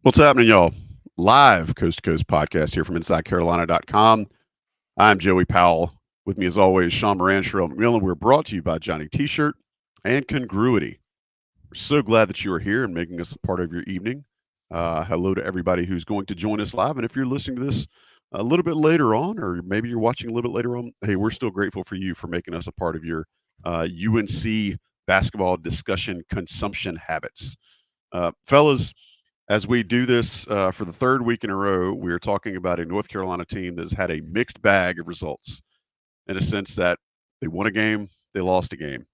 What's happening, y'all? Live Coast to Coast podcast here from InsideCarolina.com. I'm Joey Powell. With me, as always, Moran and Sherrell McMillan. We're brought to you by Johnny T-Shirt and Congruity. We're so glad that you are here and making us a part of your evening. Hello to everybody who's going to join us live. And if you're listening to this a little bit later on, or maybe you're watching a little bit later on, hey, we're still grateful for you for making us a part of your UNC basketball discussion consumption habits. Fellas, as we do this for the third week in a row, we are talking about a North Carolina team that has had a mixed bag of results in a sense that they won a game, they lost a game.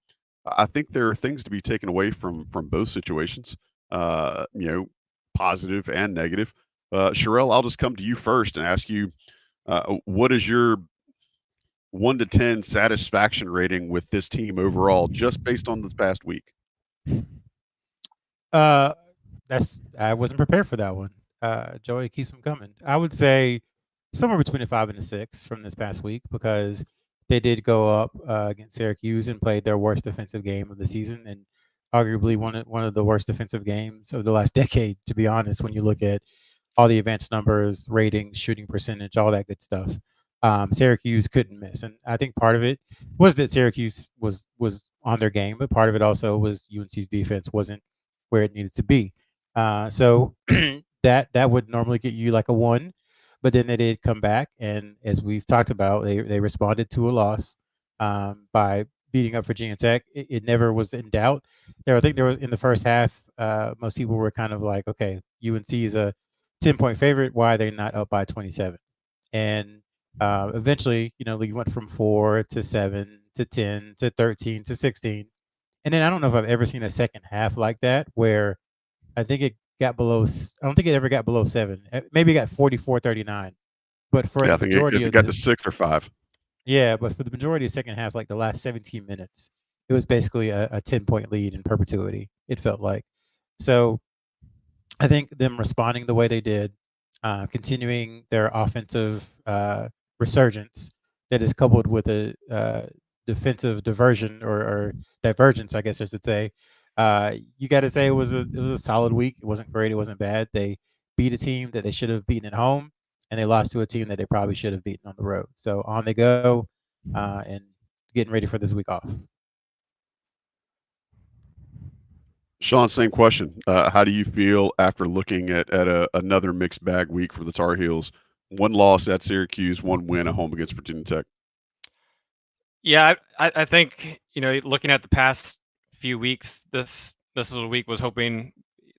I think there are things to be taken away from both situations, positive and negative. Sherrell, I'll just come to you first and ask you, what is your 1 to 10 satisfaction rating with this team overall, just based on this past week? I wasn't prepared for that one. Joey keeps them coming. I would say somewhere between a 5 and a 6 from this past week because they did go up against Syracuse and played their worst defensive game of the season and arguably one of the worst defensive games of the last decade, to be honest, when you look at all the advanced numbers, ratings, shooting percentage, all that good stuff. Syracuse couldn't miss. And I think part of it was that Syracuse was on their game, but part of it also was UNC's defense wasn't where it needed to be. So that would normally get you like a 1, but then they did come back, and as we've talked about, they responded to a loss by beating up Virginia Tech. It never was in doubt. I think there was in the first half, most people were kind of like, okay, UNC is a 10-point favorite. Why are they not up by 27? And eventually, we went from 4 to 7 to 10 to 13 to 16. And then I don't know if I've ever seen a second half like that where I think it got below. I don't think it ever got below 7. Maybe it got 44-39. But for Yeah, the I think majority it of got to 6 or 5. yeah, but for the majority of the second half, like the last 17 minutes, it was basically a 10-point lead in perpetuity. It felt like. So I think them responding the way they did, continuing their offensive resurgence that is coupled with a defensive diversion or divergence, I guess I should say. You got to say it was a solid week. It wasn't great. It wasn't bad. They beat a team that they should have beaten at home, and they lost to a team that they probably should have beaten on the road. So on they go, and getting ready for this week off. Sean, same question. How do you feel after looking at another mixed bag week for the Tar Heels? 1 loss at Syracuse, 1 win at home against Virginia Tech. Yeah, I think looking at the past few weeks, this week was hoping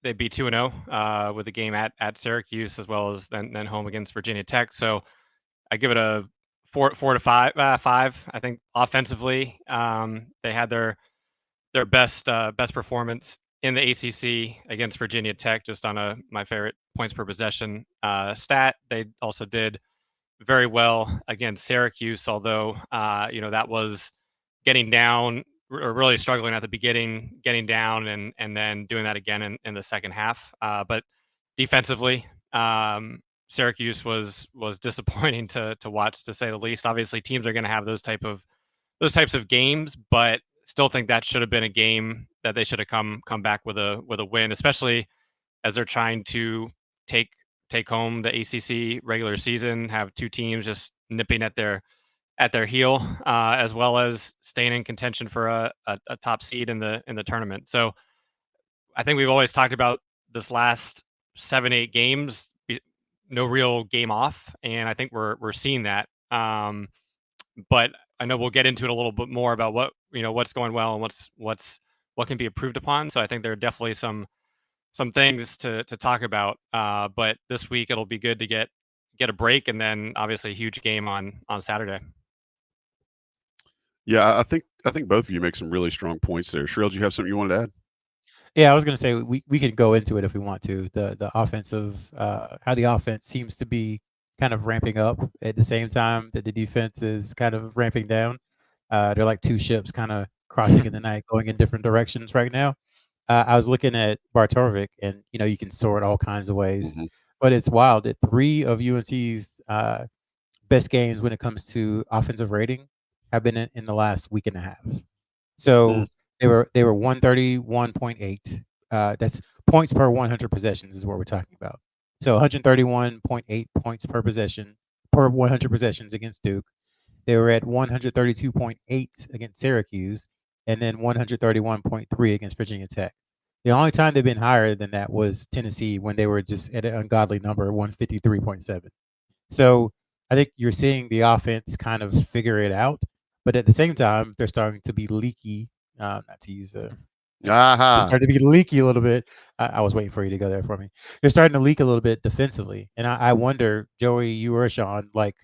they'd be 2-0 with a game at Syracuse as well as then home against Virginia Tech. So I give it a 4 to 5. 5. I think offensively, they had their best performance in the ACC against Virginia Tech, just on my favorite points per possession stat. They also did very well against Syracuse, although that was getting down or really struggling at the beginning, getting down and then doing that again in the second half. But defensively, Syracuse was disappointing to watch, to say the least. Obviously, teams are going to have those types of games, but still think that should have been a game that they should have come back with a win, especially as they're trying to take home the ACC regular season, have two teams just nipping at their heel, as well as staying in contention for a top seed in the tournament. So I think we've always talked about this last 7-8 games, no real game off, and I think we're seeing that. But I know we'll get into it a little bit more about what's going well and what can be improved upon. So I think there are definitely some things to talk about. But this week it'll be good to get a break, and then obviously a huge game on Saturday. Yeah, I think both of you make some really strong points there. Sherrell, do you have something you wanted to add? Yeah, I was going to say we can go into it if we want to. The offensive, how the offense seems to be kind of ramping up at the same time that the defense is kind of ramping down. They're like two ships kind of crossing in the night, going in different directions right now. I was looking at Bartovic, and you can sort all kinds of ways, but it's wild that 3 of UNC's best games when it comes to offensive rating have been in the last week and a half. So they were 131.8. That's points per 100 possessions is what we're talking about. So 131.8 points per possession per 100 possessions against Duke. They were at 132.8 against Syracuse, and then 131.3 against Virginia Tech. The only time they've been higher than that was Tennessee when they were just at an ungodly number, 153.7. So I think you're seeing the offense kind of figure it out, but at the same time, they're starting to be leaky. Not to use a they're starting to be leaky a little bit. I was waiting for you to go there for me. They're starting to leak a little bit defensively, and I wonder, Joey, you or Sean, like,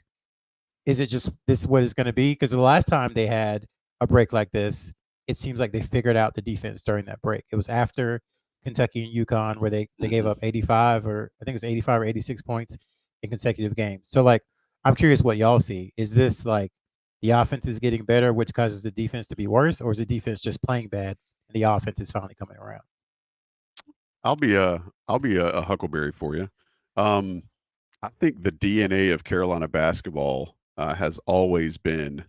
is it just this what it's going to be? Because the last time they had a break like this, it seems like they figured out the defense during that break. It was after Kentucky and UConn where they gave up 85 or I think it was 85 or 86 points in consecutive games. So like, I'm curious what y'all see. Is this like the offense is getting better, which causes the defense to be worse, or is the defense just playing bad and the offense is finally coming around? I'll be a huckleberry for you. I think the DNA of Carolina basketball has always been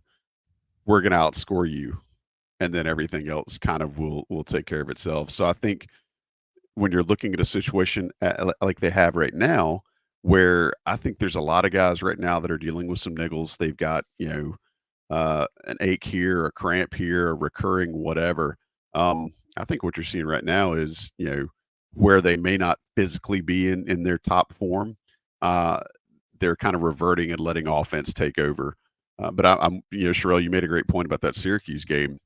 we're going to outscore you, and then everything else kind of will take care of itself. So I think when you're looking at a situation like they have right now, where I think there's a lot of guys right now that are dealing with some niggles. They've got an ache here, a cramp here, a recurring whatever. I think what you're seeing right now is where they may not physically be in their top form. They're kind of reverting and letting offense take over. But I'm Sherrell, you made a great point about that Syracuse game.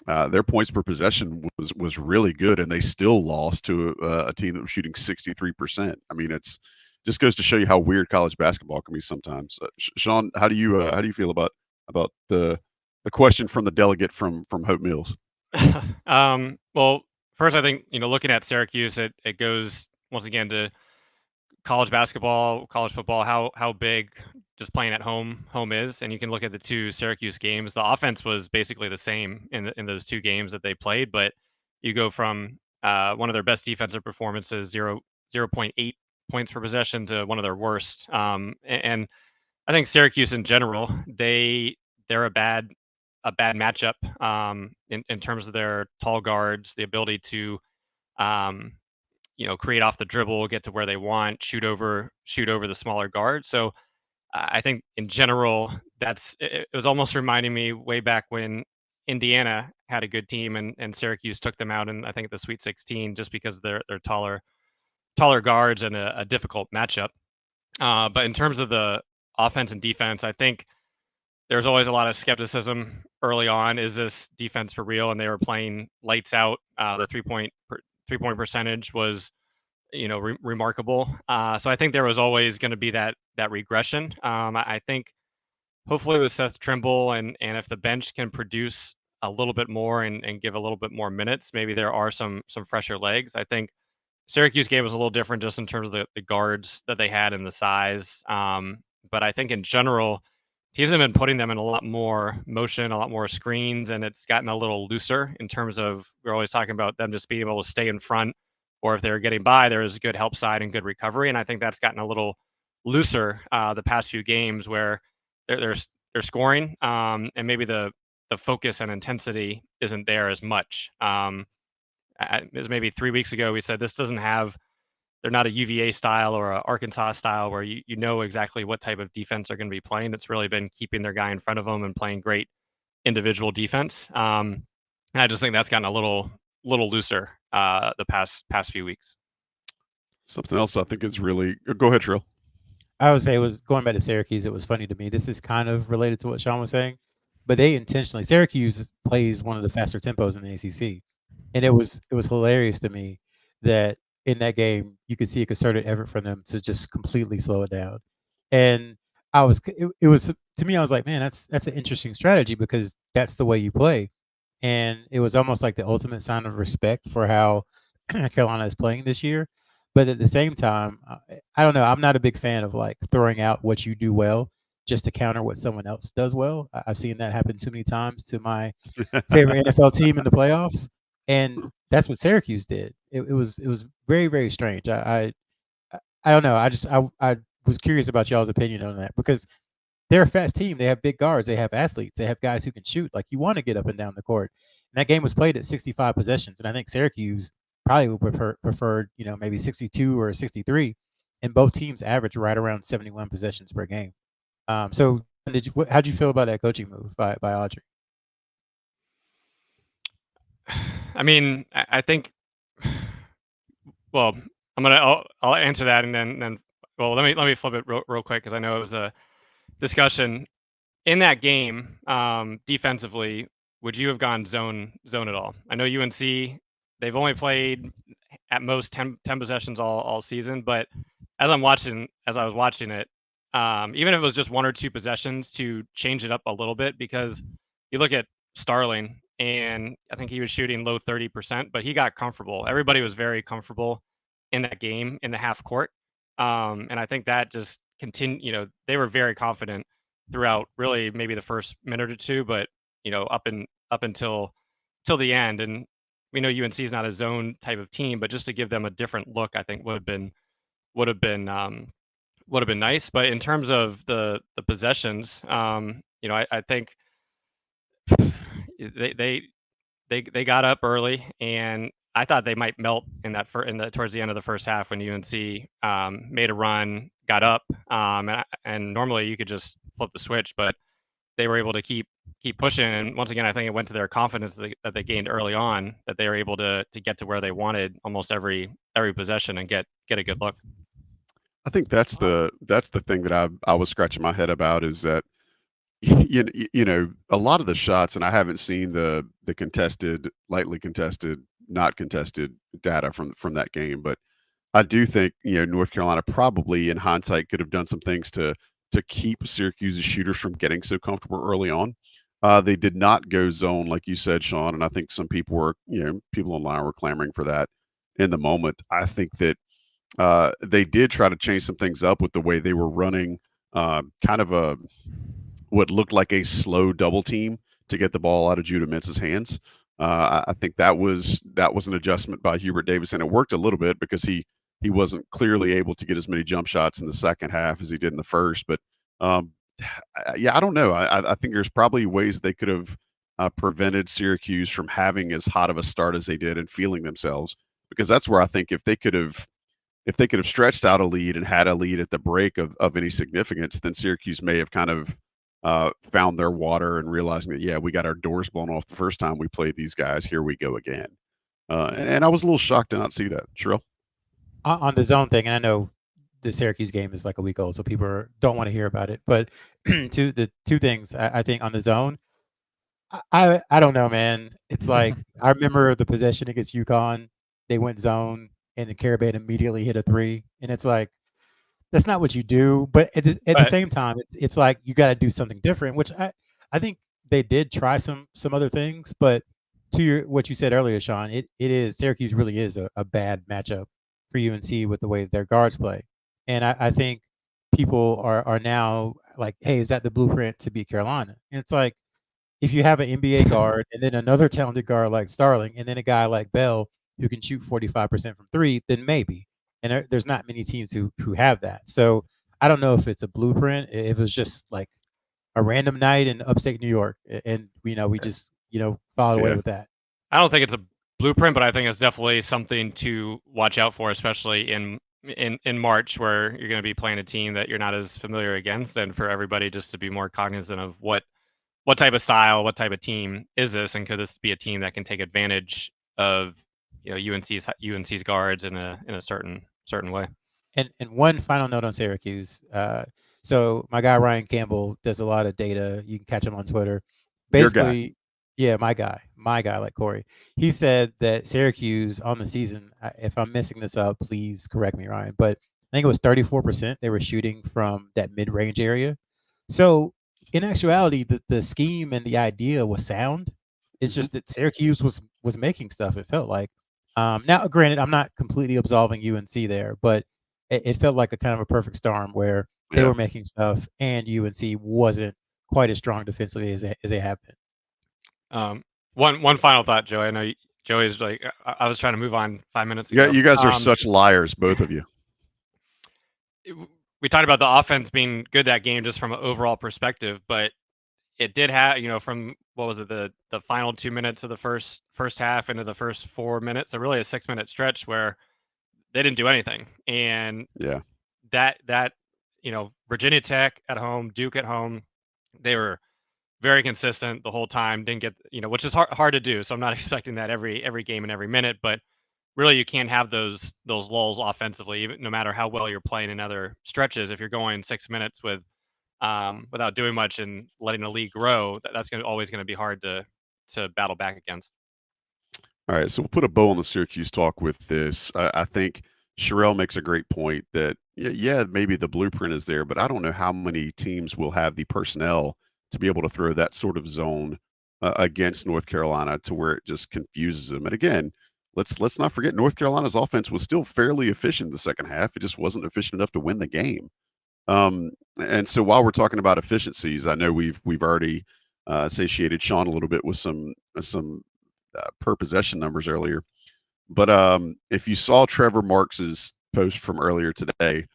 Their points per possession was really good, and they still lost to a team that was shooting 63%. I mean, it's just goes to show you how weird college basketball can be sometimes. Sean, how do you feel about the question from the delegate from Hope Mills? Well, first, I think looking at Syracuse, it goes once again to college basketball, college football, how big just playing at home is. And you can look at the two Syracuse games. The offense was basically the same in those two games that they played, but you go from one of their best defensive performances, 0.8 points per possession, to one of their worst. And I think Syracuse in general, they're a bad matchup in terms of their tall guards, the ability to create off the dribble, get to where they want, shoot over the smaller guard. So I think in general, it was almost reminding me way back when Indiana had a good team and Syracuse took them out in, I think, the Sweet 16, just because of their taller guards and a difficult matchup. But in terms of the offense and defense, I think there's always a lot of skepticism early on. Is this defense for real? And they were playing lights out. The three-point percentage was remarkable. So I think there was always going to be that regression. I think hopefully with Seth Trimble and if the bench can produce a little bit more and give a little bit more minutes, maybe there are some fresher legs. I think Syracuse game was a little different just in terms of the guards that they had and the size. But I think in general, teams have been putting them in a lot more motion, a lot more screens, and it's gotten a little looser in terms of, we're always talking about them just being able to stay in front, or if they're getting by, there is good help side and good recovery. And I think that's gotten a little looser the past few games, where they're scoring, and maybe the focus and intensity isn't there as much. It was maybe 3 weeks ago we said they're not a UVA style or a Arkansas style where you know exactly what type of defense they're going to be playing. It's really been keeping their guy in front of them and playing great individual defense. And I just think that's gotten a little looser the past few weeks. Something else I think is really go ahead, Trill. I would say it was going back to Syracuse. It was funny to me. This is kind of related to what Sean was saying, but they intentionally Syracuse plays one of the faster tempos in the ACC, and it was hilarious to me that in that game you could see a concerted effort from them to just completely slow it down. And it was to me, I was like, man, that's an interesting strategy because that's the way you play. And it was almost like the ultimate sign of respect for how Carolina is playing this year. But at the same time, I don't know. I'm not a big fan of like throwing out what you do well just to counter what someone else does well. I've seen that happen too many times to my favorite NFL team in the playoffs, and that's what Syracuse did. It was very, very strange. I don't know. I was curious about y'all's opinion on that because they're a fast team. They have big guards. They have athletes. They have guys who can shoot. Like, you want to get up and down the court. And that game was played at 65 possessions, and I think Syracuse probably would preferred maybe 62 or 63. and both teams average right around 71 possessions per game. So how'd you feel about that coaching move by Audrey? I mean, I think. Well, I'll answer that, and then well, let me flip it real quick because I know it was a discussion in that game. Defensively, would you have gone zone at all? I know UNC, they've only played at most 10 possessions all season, but as I was watching it, even if it was just one or two possessions to change it up a little bit, because you look at Starling, and I think he was shooting low 30%, but he got comfortable. Everybody was very comfortable in that game in the half court. And I think that just continued, they were very confident throughout really maybe the first minute or two, but up until till the end. And we know UNC is not a zone type of team, but just to give them a different look, I think would have been nice. But in terms of the possessions, I think they got up early, and I thought they might melt in that towards the end of the first half when UNC made a run, got up, and normally you could just flip the switch, but they were able to keep pushing. And once again, I think it went to their confidence that they gained early on, that they were able to get to where they wanted almost every possession and get a good look. I think that's the thing that I was scratching my head about, is that a lot of the shots, and I haven't seen the contested, lightly contested, not contested data from that game, but I do think North Carolina probably in hindsight could have done some things to keep Syracuse's shooters from getting so comfortable early on. They did not go zone like you said, Sean, and I think some people were people online were clamoring for that in the moment. I think that they did try to change some things up with the way they were running, kind of what looked like a slow double team to get the ball out of Judah Mintz's hands. I think that was an adjustment by Hubert Davis, and it worked a little bit because he wasn't clearly able to get as many jump shots in the second half as he did in the first. But yeah, I don't know. I think there's probably ways they could have prevented Syracuse from having as hot of a start as they did and feeling themselves, because that's where I think if they could have stretched out a lead and had a lead at the break of any significance, then Syracuse may have kind of found their water and realizing that, yeah, we got our doors blown off the first time we played these guys. Here we go again. And I was a little shocked to not see that. Sherrell? On the zone thing, and I know the Syracuse game is like a week old, so people don't want to hear about it. But the two things I think on the zone, I don't know, man. It's like I remember the possession against UConn. They went zone, and the Caribbean immediately hit a three, and it's like that's not what you do. But at the same time, it's like you got to do something different, which I think they did try some other things. But to what you said earlier, Sean, it is Syracuse really is a bad matchup for UNC with the way their guards play, and I think people are now like, hey, is that the blueprint to beat Carolina? And it's like if you have an NBA guard and then another talented guard like Starling, and then a guy like Bell who can shoot 45% from three, then maybe. And there's not many teams who have that. So I don't know if it's a blueprint. If it was just like a random night in upstate New York, and we just followed away with that. I don't think it's a blueprint, but I think it's definitely something to watch out for, especially in March, where you're going to be playing a team that you're not as familiar against, and for everybody just to be more cognizant of what type of style, what type of team is this, and could this be a team that can take advantage of UNC's guards in a certain way. And one final note on Syracuse. So my guy Ryan Campbell does a lot of data. You can catch him on Twitter. Basically, yeah, my guy like Corey. He said that Syracuse on the season, if I'm messing this up, please correct me, Ryan, but I think it was 34% they were shooting from that mid-range area. So in actuality, the scheme and the idea was sound. It's just that Syracuse was making stuff, it felt like. Now, granted, I'm not completely absolving UNC there, but it felt like a kind of a perfect storm where they were making stuff and UNC wasn't quite as strong defensively as they have been. One final thought, Joey. I know Joey's like, I was trying to move on 5 minutes ago. Yeah, you guys are such liars, both of you. We talked about the offense being good that game just from an overall perspective, but it did have, from what was it, the final 2 minutes of the first half into the first 4 minutes, so really a 6-minute stretch where they didn't do anything. And that Virginia Tech at home, Duke at home, they were very consistent the whole time. Didn't get which is hard to do. So I'm not expecting that every game and every minute, but really you can't have those lulls offensively, even no matter how well you're playing in other stretches. If you're going 6 minutes without doing much and letting the league grow, that's always going to be hard to battle back against. All right, so we'll put a bow on the Syracuse talk with this. I think Sherrell makes a great point that, yeah, maybe the blueprint is there, but I don't know how many teams will have the personnel to be able to throw that sort of zone against North Carolina to where it just confuses them. And again, let's not forget North Carolina's offense was still fairly efficient in the second half. It just wasn't efficient enough to win the game. And so while we're talking about efficiencies, I know we've already satiated Sean a little bit with some per possession numbers earlier. But if you saw Trevor Marks's post from earlier today,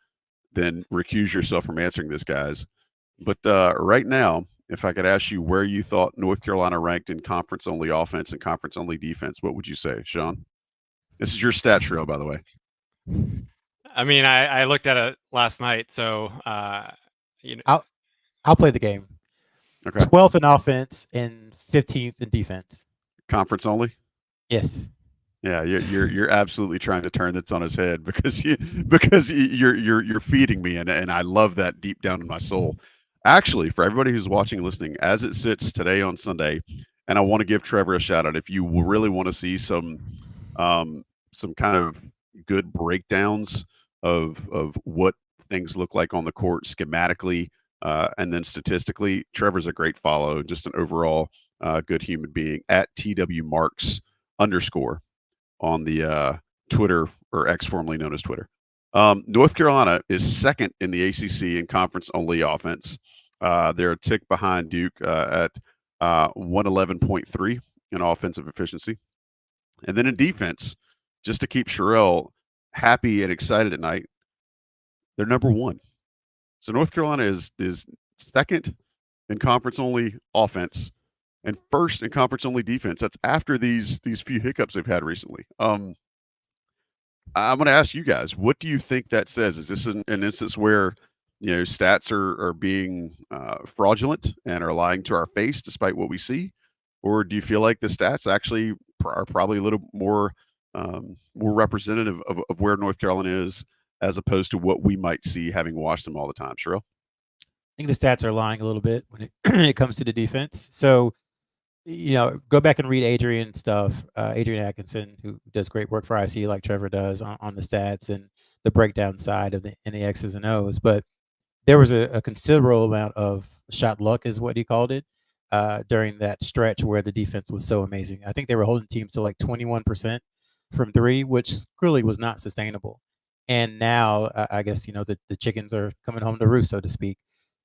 then recuse yourself from answering this, guys. But right now, if I could ask you where you thought North Carolina ranked in conference-only offense and conference-only defense, what would you say, Sean? This is your stat trail, by the way. I mean, I looked at it last night, so I'll play the game. Okay. 12th in offense and 15th in defense. Conference only? Yes. Yeah, you're absolutely trying to turn this on his head because you're feeding me, and I love that deep down in my soul. Actually, for everybody who's watching and listening, as it sits today on Sunday, and I want to give Trevor a shout out. If you really want to see some kind of good breakdowns of what things look like on the court schematically and then statistically, Trevor's a great follow. Just an overall good human being at TW_Marks on the Twitter, or X, formerly known as Twitter. North Carolina is second in the ACC in conference-only offense. They're a tick behind Duke at 111.3 in offensive efficiency. And then in defense, just to keep Sherrell happy and excited at night, they're number one. So North Carolina is second in conference-only offense and first in conference-only defense. That's after these few hiccups they've had recently. I'm going to ask you guys, what do you think that says? Is this an instance where stats are being fraudulent and are lying to our face despite what we see, or do you feel like the stats actually are probably a little more representative of where North Carolina is as opposed to what we might see having watched them all the time? Sherrell? I think the stats are lying a little bit when it comes to the defense. So, go back and read Adrian stuff, Adrian Atkinson, who does great work for IC like Trevor does on the stats and the breakdown side of the X's and O's. But there was a considerable amount of shot luck, is what he called it, during that stretch where the defense was so amazing. I think they were holding teams to like 21% from three, which clearly was not sustainable. And now I guess, the chickens are coming home to roost, so to speak,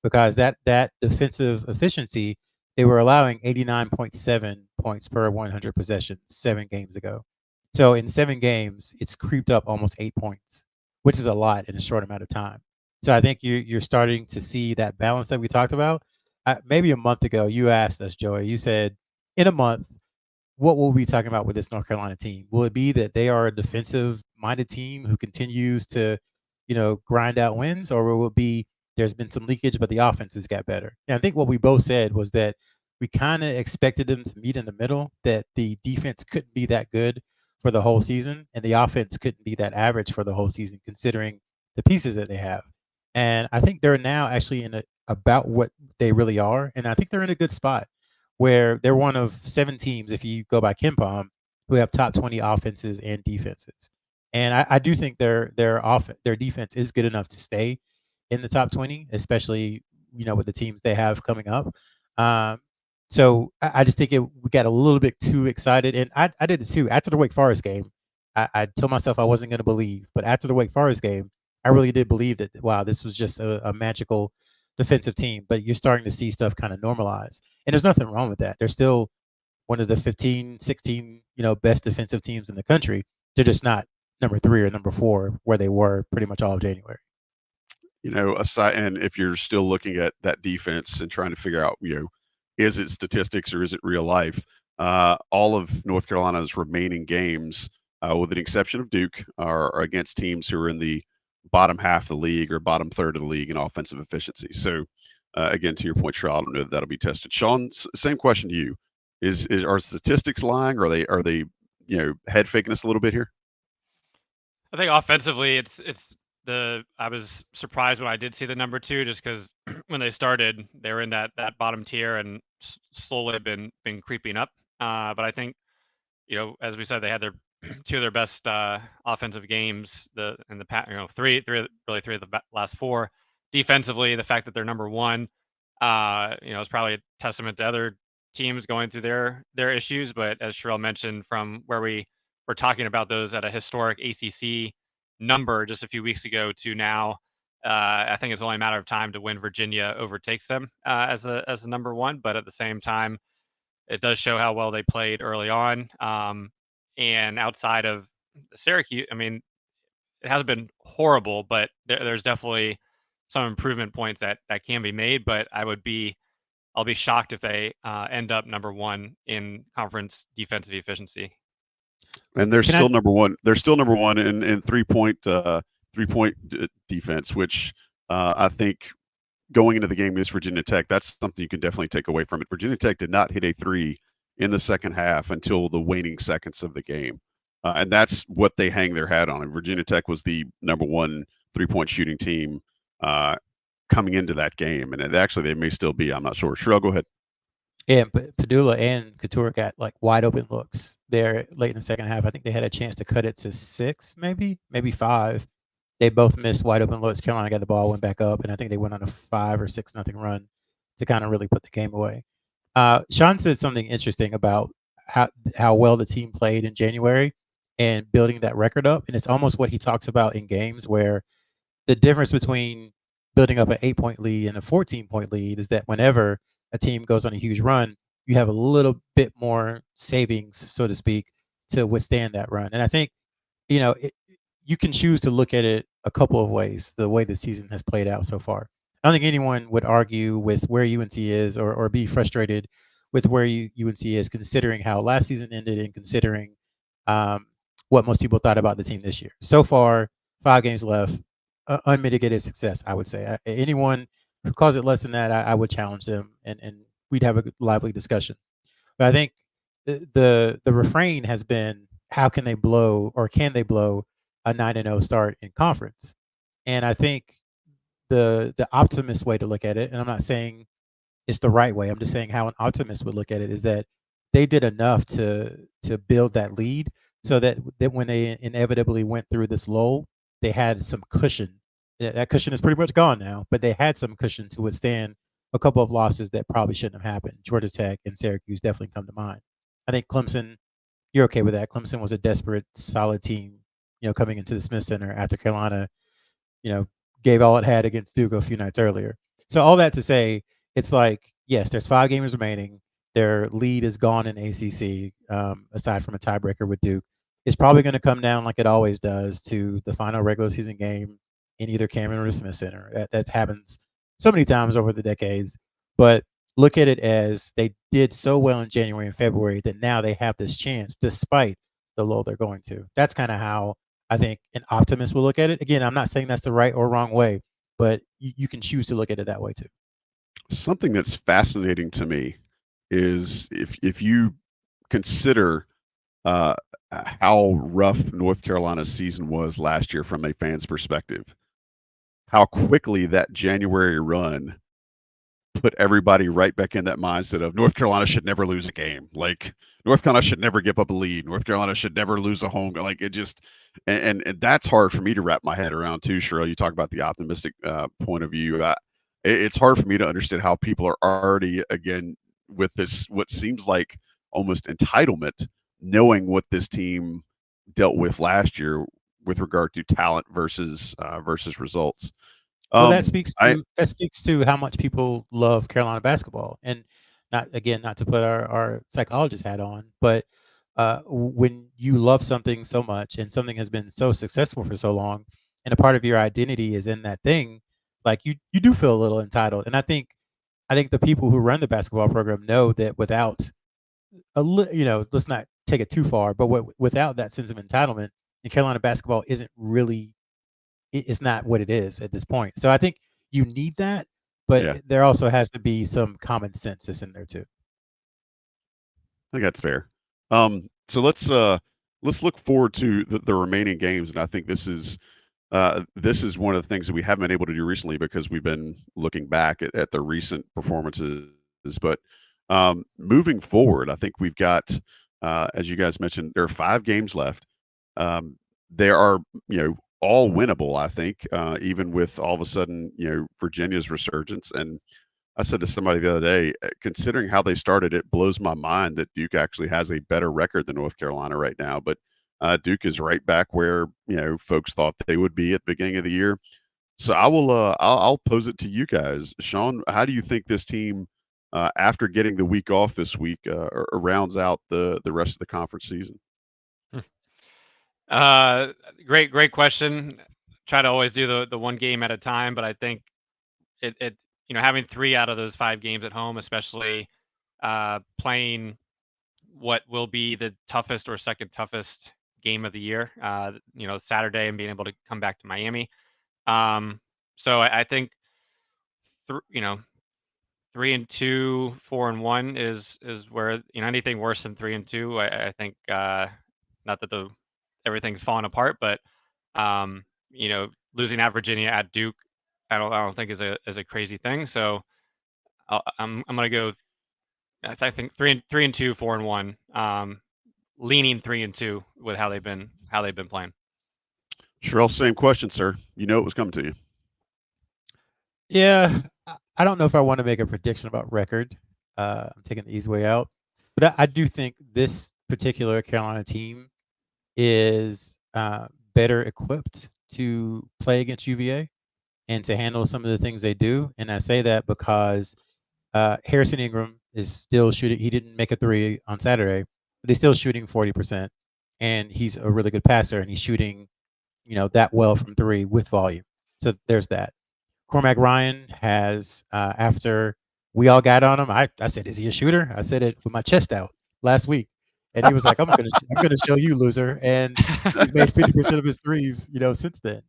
because that defensive efficiency, they were allowing 89.7 points per 100 possessions 7 games ago. So in 7 games, it's creeped up almost 8 points, which is a lot in a short amount of time. So I think you're starting to see that balance that we talked about. Maybe a month ago, you asked us, Joey, you said, in a month, what will we be talking about with this North Carolina team? Will it be that they are a defensive-minded team who continues to, grind out wins, or will it be there's been some leakage, but the offense has got better? And I think what we both said was that we kind of expected them to meet in the middle, that the defense couldn't be that good for the whole season, and the offense couldn't be that average for the whole season, considering the pieces that they have. And I think they're now actually about what they really are, and I think they're in a good spot where they're one of 7 teams, if you go by KenPom, who have top 20 offenses and defenses. And I do think their defense is good enough to stay in the top 20, especially with the teams they have coming up. So I just think we got a little bit too excited, and I did it too. After the Wake Forest game, I told myself I wasn't going to believe, but after the Wake Forest game, I really did believe that, wow, this was just a magical defensive team. But you're starting to see stuff kind of normalize, and there's nothing wrong with that. They're still one of the 15, 16, best defensive teams in the country. They're just not number 3 or number 4 where they were pretty much all of January. Aside, and if you're still looking at that defense and trying to figure out, is it statistics or is it real life? All of North Carolina's remaining games, with an exception of Duke, are against teams who are in the bottom half of the league or bottom third of the league in offensive efficiency. So, again, to your point, Sherrell, I don't know if that'll be tested. Sean, same question to you: are statistics lying? Or are they head faking us a little bit here? I think offensively, it's I was surprised when I did see the number 2, just because when they started, they were in that bottom tier and slowly have been creeping up. But I think, as we said, they had their 2 of their best offensive games in the past, three of the last 4. Defensively, the fact that they're number 1, is probably a testament to other teams going through their issues. But as Sherrell mentioned, from where we were talking about those at a historic ACC number just a few weeks ago to now, I think it's only a matter of time to when Virginia overtakes them as a number 1. But at the same time, it does show how well they played early on. And outside of Syracuse, I mean, it hasn't been horrible, but there's definitely some improvement points that can be made. But I'll be shocked if they end up number 1 in conference defensive efficiency. And they're still number 1. They're still number 1 in 3-point defense, which I think going into the game against Virginia Tech, that's something you can definitely take away from it. Virginia Tech did not hit a 3 in the second half until the waning seconds of the game. And that's what they hang their hat on. And Virginia Tech was the number 1 3-point shooting team coming into that game. And actually, they may still be. I'm not sure. Sherrell, go ahead. Yeah, but Padula and Couture got like wide open looks there late in the second half. I think they had a chance to cut it to 6, maybe 5. They both missed wide open looks. Carolina got the ball, went back up, and I think they went on a 5 or 6 nothing run to kind of really put the game away. Sean said something interesting about how well the team played in January and building that record up, and it's almost what he talks about in games where the difference between building up an 8-point lead and a 14-point lead is that whenever a team goes on a huge run, you have a little bit more savings, so to speak, to withstand that run. And I think, you can choose to look at it a couple of ways, the way the season has played out so far. I don't think anyone would argue with where UNC is or be frustrated with where UNC is, considering how last season ended and considering what most people thought about the team this year. So far, 5 games left, unmitigated success, I would say. Anyone who calls it less than that, I would challenge them, and we'd have a lively discussion. But I think the refrain has been, how can they blow, or can they blow, a 9-0 start in conference? And I think the optimist way to look at it, and I'm not saying it's the right way, I'm just saying how an optimist would look at it, is that they did enough to build that lead so that when they inevitably went through this lull, they had some cushion. That cushion is pretty much gone now, but they had some cushion to withstand a couple of losses that probably shouldn't have happened. Georgia Tech and Syracuse definitely come to mind. I think Clemson, you're okay with that. Clemson was a desperate, solid team, coming into the Smith Center after Carolina, gave all it had against Duke a few nights earlier. So all that to say, it's like, yes, there's 5 games remaining. Their lead is gone in ACC, aside from a tiebreaker with Duke. It's probably going to come down, like it always does, to the final regular season game in either Cameron or the Smith Center. That happens so many times over the decades. But look at it as they did so well in January and February that now they have this chance despite the lull they're going to. That's kind of how I think an optimist will look at it. Again, I'm not saying that's the right or wrong way, but you can choose to look at it that way too. Something that's fascinating to me is if you consider how rough North Carolina's season was last year from a fan's perspective, how quickly that January run put everybody right back in that mindset of North Carolina should never lose a game. Like, North Carolina should never give up a lead. North Carolina should never lose a home. Like, it just, and that's hard for me to wrap my head around too, Sherrell. You talk about the optimistic point of view. It's hard for me to understand how people are already, again, with this, what seems like almost entitlement, knowing what this team dealt with last year with regard to talent versus results. Well, that speaks to how much people love Carolina basketball, and not to put our psychologist hat on, but when you love something so much and something has been so successful for so long, and a part of your identity is in that thing, like you do feel a little entitled. And I think the people who run the basketball program know that without let's not take it too far, but without that sense of entitlement, and Carolina basketball isn't really it's not what it is at this point. So I think you need that, but Yeah. there also has to be some common sense that's in there too. I think that's fair. So let's look forward to the remaining games, and I think this is one of the things that we haven't been able to do recently because we've been looking back at the recent performances. But moving forward, I think we've got, as you guys mentioned, there are 5 games left. There are, all winnable, I think, even with all of a sudden, Virginia's resurgence. And I said to somebody the other day, considering how they started, it blows my mind that Duke actually has a better record than North Carolina right now. But Duke is right back where folks thought they would be at the beginning of the year. So I'll pose it to you guys, Sean. How do you think this team, after getting the week off this week, rounds out the rest of the conference season? Great question. Try to always do the one game at a time, but I think it having 3 out of those 5 games at home, especially playing what will be the toughest or second toughest game of the year, Saturday, and being able to come back to Miami. So I think 3-2, 4-1 is where anything worse than 3-2. I think not that everything's falling apart, but losing at Virginia, at Duke, I don't think is a crazy thing. So I'm gonna go. I think 3-2, 4-1. Leaning 3-2 with how they've been playing. Sherrell, same question, sir. You know it was coming to you. Yeah, I don't know if I want to make a prediction about record. I'm taking the easy way out, but I do think this particular Carolina team is better equipped to play against UVA and to handle some of the things they do. And I say that because Harrison Ingram is still shooting. He didn't make a 3 on Saturday, but he's still shooting 40%, and he's a really good passer, and he's shooting, that well from 3 with volume. So there's that. Cormac Ryan has, after we all got on him, I said, "Is he a shooter?" I said it with my chest out last week, and he was like, I'm gonna show you, loser." And he's made 50% of his threes, since then.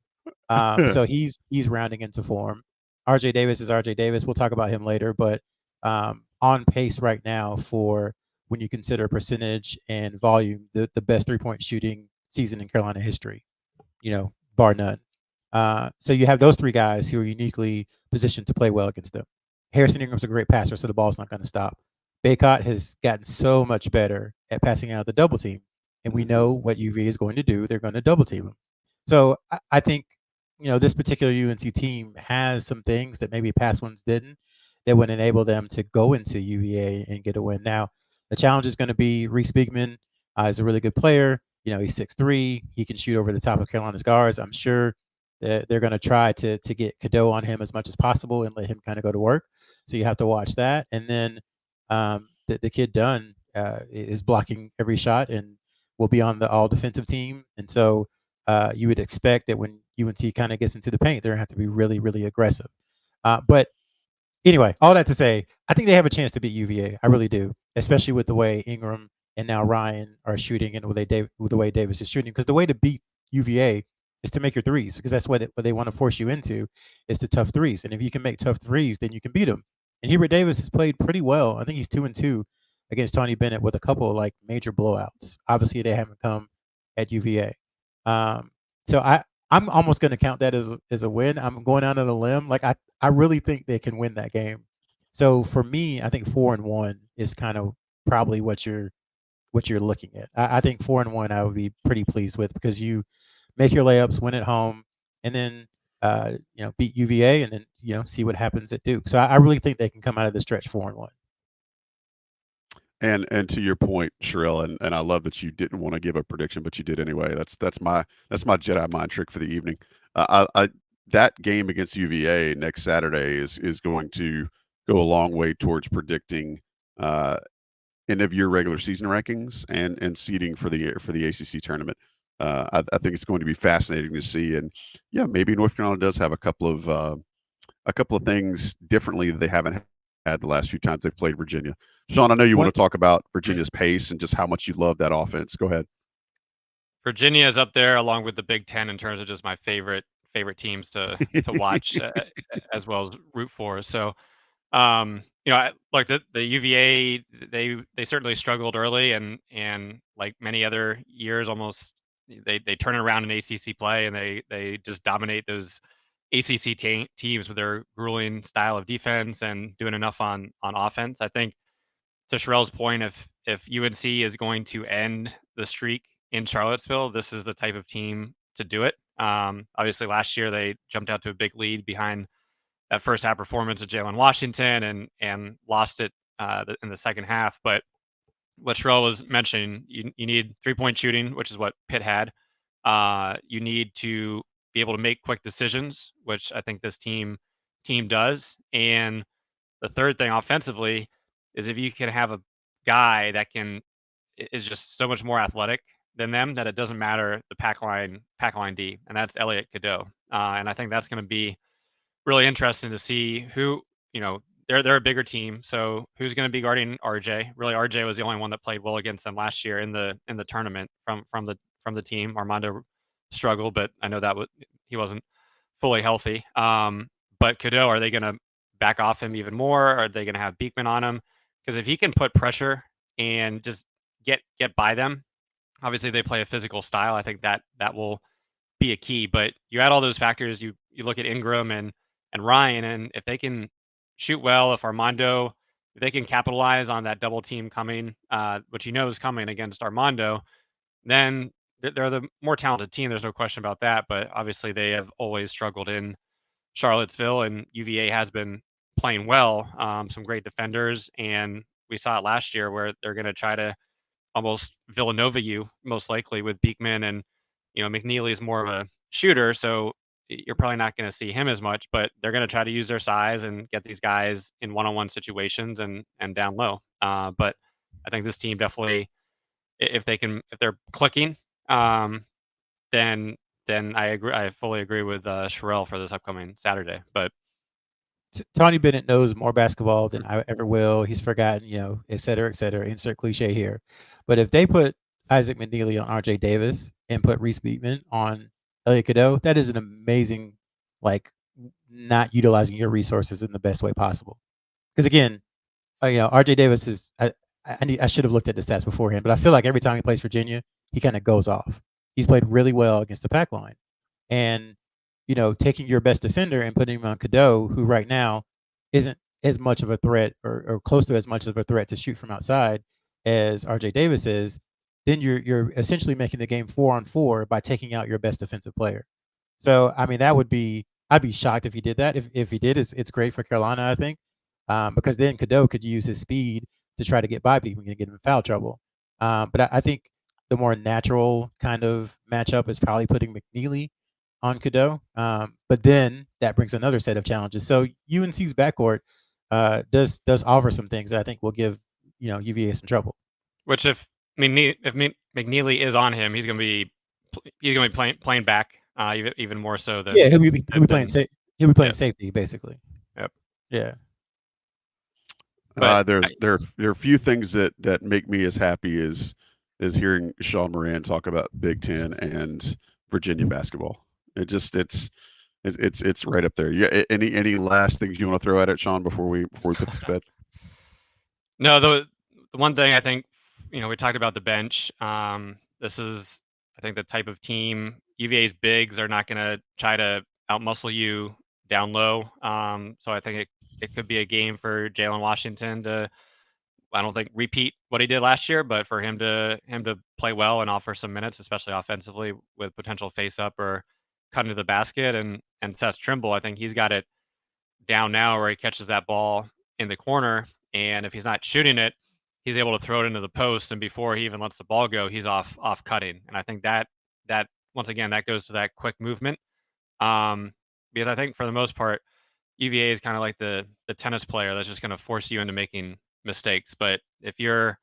So he's rounding into form. RJ Davis is RJ Davis. We'll talk about him later, but on pace right now for, when you consider percentage and volume, the best 3-point shooting season in Carolina history, bar none. So you have those 3 guys who are uniquely positioned to play well against them. Harrison Ingram's a great passer, so the ball's not going to stop. Bacot has gotten so much better at passing out the double team, and we know what UVA is going to do. They're going to double team him. So I think, this particular UNC team has some things that maybe past ones didn't, that would enable them to go into UVA and get a win. Now, the challenge is going to be Reese Beekman. Is a really good player. He's 6'3". He can shoot over the top of Carolina's guards. I'm sure they're going to try to get Cadeau on him as much as possible and let him kind of go to work. So you have to watch that. And then the kid Dunn is blocking every shot and will be on the all defensive team. And so you would expect that when UNC kind of gets into the paint, they're going to have to be really, really aggressive. But anyway, all that to say, I think they have a chance to beat UVA. I really do, especially with the way Ingram and now Ryan are shooting and with the way Davis is shooting. Because the way to beat UVA is to make your threes, because that's what they want to force you into, is the tough threes. And if you can make tough threes, then you can beat them. And Hubert Davis has played pretty well. I think he's 2-2 against Tony Bennett with a couple of major blowouts. Obviously, they haven't come at UVA. So I'm almost going to count that as a win. I'm going out on a limb. I really think they can win that game. So for me, I think 4-1 is kind of probably what you're looking at. I think 4-1 I would be pretty pleased with, because you make your layups, win at home, and then beat UVA, and then see what happens at Duke. So I really think they can come out of the stretch 4-1. And to your point, Sherrell, and I love that you didn't want to give a prediction, but you did anyway. That's my Jedi mind trick for the evening. That game against UVA next Saturday is going to go a long way towards predicting end of year regular season rankings and seeding for the ACC tournament. I think it's going to be fascinating to see, and maybe North Carolina does have a couple of things differently that they haven't had the last few times they've played Virginia. Sean, I know you want to talk about Virginia's pace and just how much you love that offense. Go ahead. Virginia is up there along with the Big Ten in terms of just my favorite favorite teams to watch as well as root for. So, like the UVA, they certainly struggled early, and like many other years, almost they turn it around in ACC play, and they just dominate those ACC teams with their grueling style of defense and doing enough on offense. I think, to Sherrell's point, if UNC is going to end the streak in Charlottesville, this is the type of team to do it. Obviously, last year they jumped out to a big lead behind that first half performance of Jalen Washington and lost it in the second half. But what Sherrell was mentioning, you need 3-point shooting, which is what Pitt had. You need to be able to make quick decisions, which I think this team does. And the third thing offensively is if you can have a guy that is just so much more athletic than them that it doesn't matter the pack line D, and that's Elliot Cadeau. And I think that's going to be really interesting to see who, they're a bigger team, so who's going to be guarding RJ? Really, RJ was the only one that played well against them last year in the tournament from the team. Armando struggled, but I know that he wasn't fully healthy. But Cadeau, are they going to back off him even more? Are they going to have Beekman on him? Because if he can put pressure and just get by them, obviously they play a physical style. I think that will be a key. But you add all those factors. You look at Ingram and Ryan, and if they can shoot well, if they can capitalize on that double team coming, which is coming against Armando, then they're the more talented team. There's no question about that. But obviously they have always struggled in Charlottesville, and UVA has been playing well. Some great defenders, and we saw it last year where they're going to try to almost Villanova you most likely with Beekman, and McNeely is more of a shooter, so you're probably not going to see him as much, but they're going to try to use their size and get these guys in one-on-one situations and down low. But I think this team definitely, if they're clicking, then I agree. I fully agree with Sherrell for this upcoming Saturday. But Tony Bennett knows more basketball than I ever will. He's forgotten, et cetera, et cetera. Insert cliche here. But if they put Isaac McNeely on RJ Davis and put Reese Beekman on Elliot Cadeau, that is an amazing, not utilizing your resources in the best way possible. Because again, RJ Davis is. I should have looked at the stats beforehand, but I feel like every time he plays Virginia, he kind of goes off. He's played really well against the pack line, and taking your best defender and putting him on Cadeau, who right now isn't as much of a threat or close to as much of a threat to shoot from outside as RJ Davis is, then you're essentially making the game 4-on-4 by taking out your best defensive player. So I mean, I'd be shocked if he did that. If he did, it's great for Carolina, I think, because then Cadeau could use his speed to try to get by people and get him in foul trouble. But I think the more natural kind of matchup is probably putting McNeely on Cadeau. But then that brings another set of challenges. So UNC's backcourt does offer some things that I think will give UVA some trouble. Which if McNeely is on him, he's going to be playing back even more so than he'll be playing safety basically. Yep. Yeah. There are a few things that make me as happy as hearing Sean Moran talk about Big Ten and Virginia basketball. It's right up there. Yeah. Any last things you want to throw at it, Sean, before we put this to bed? No, the one thing I think, we talked about the bench. This is, I think, the type of team UVA's bigs are not going to try to outmuscle you down low. So I think it could be a game for Jalen Washington to, I don't think repeat what he did last year, but for him to play well and offer some minutes, especially offensively with potential face up or cut into the basket. And Seth Trimble, I think he's got it down now where he catches that ball in the corner, and if he's not shooting it, he's able to throw it into the post, and before he even lets the ball go, he's off cutting. And I think that once again, that goes to that quick movement. Because I think for the most part, UVA is kind of like the tennis player that's just going to force you into making mistakes. But if you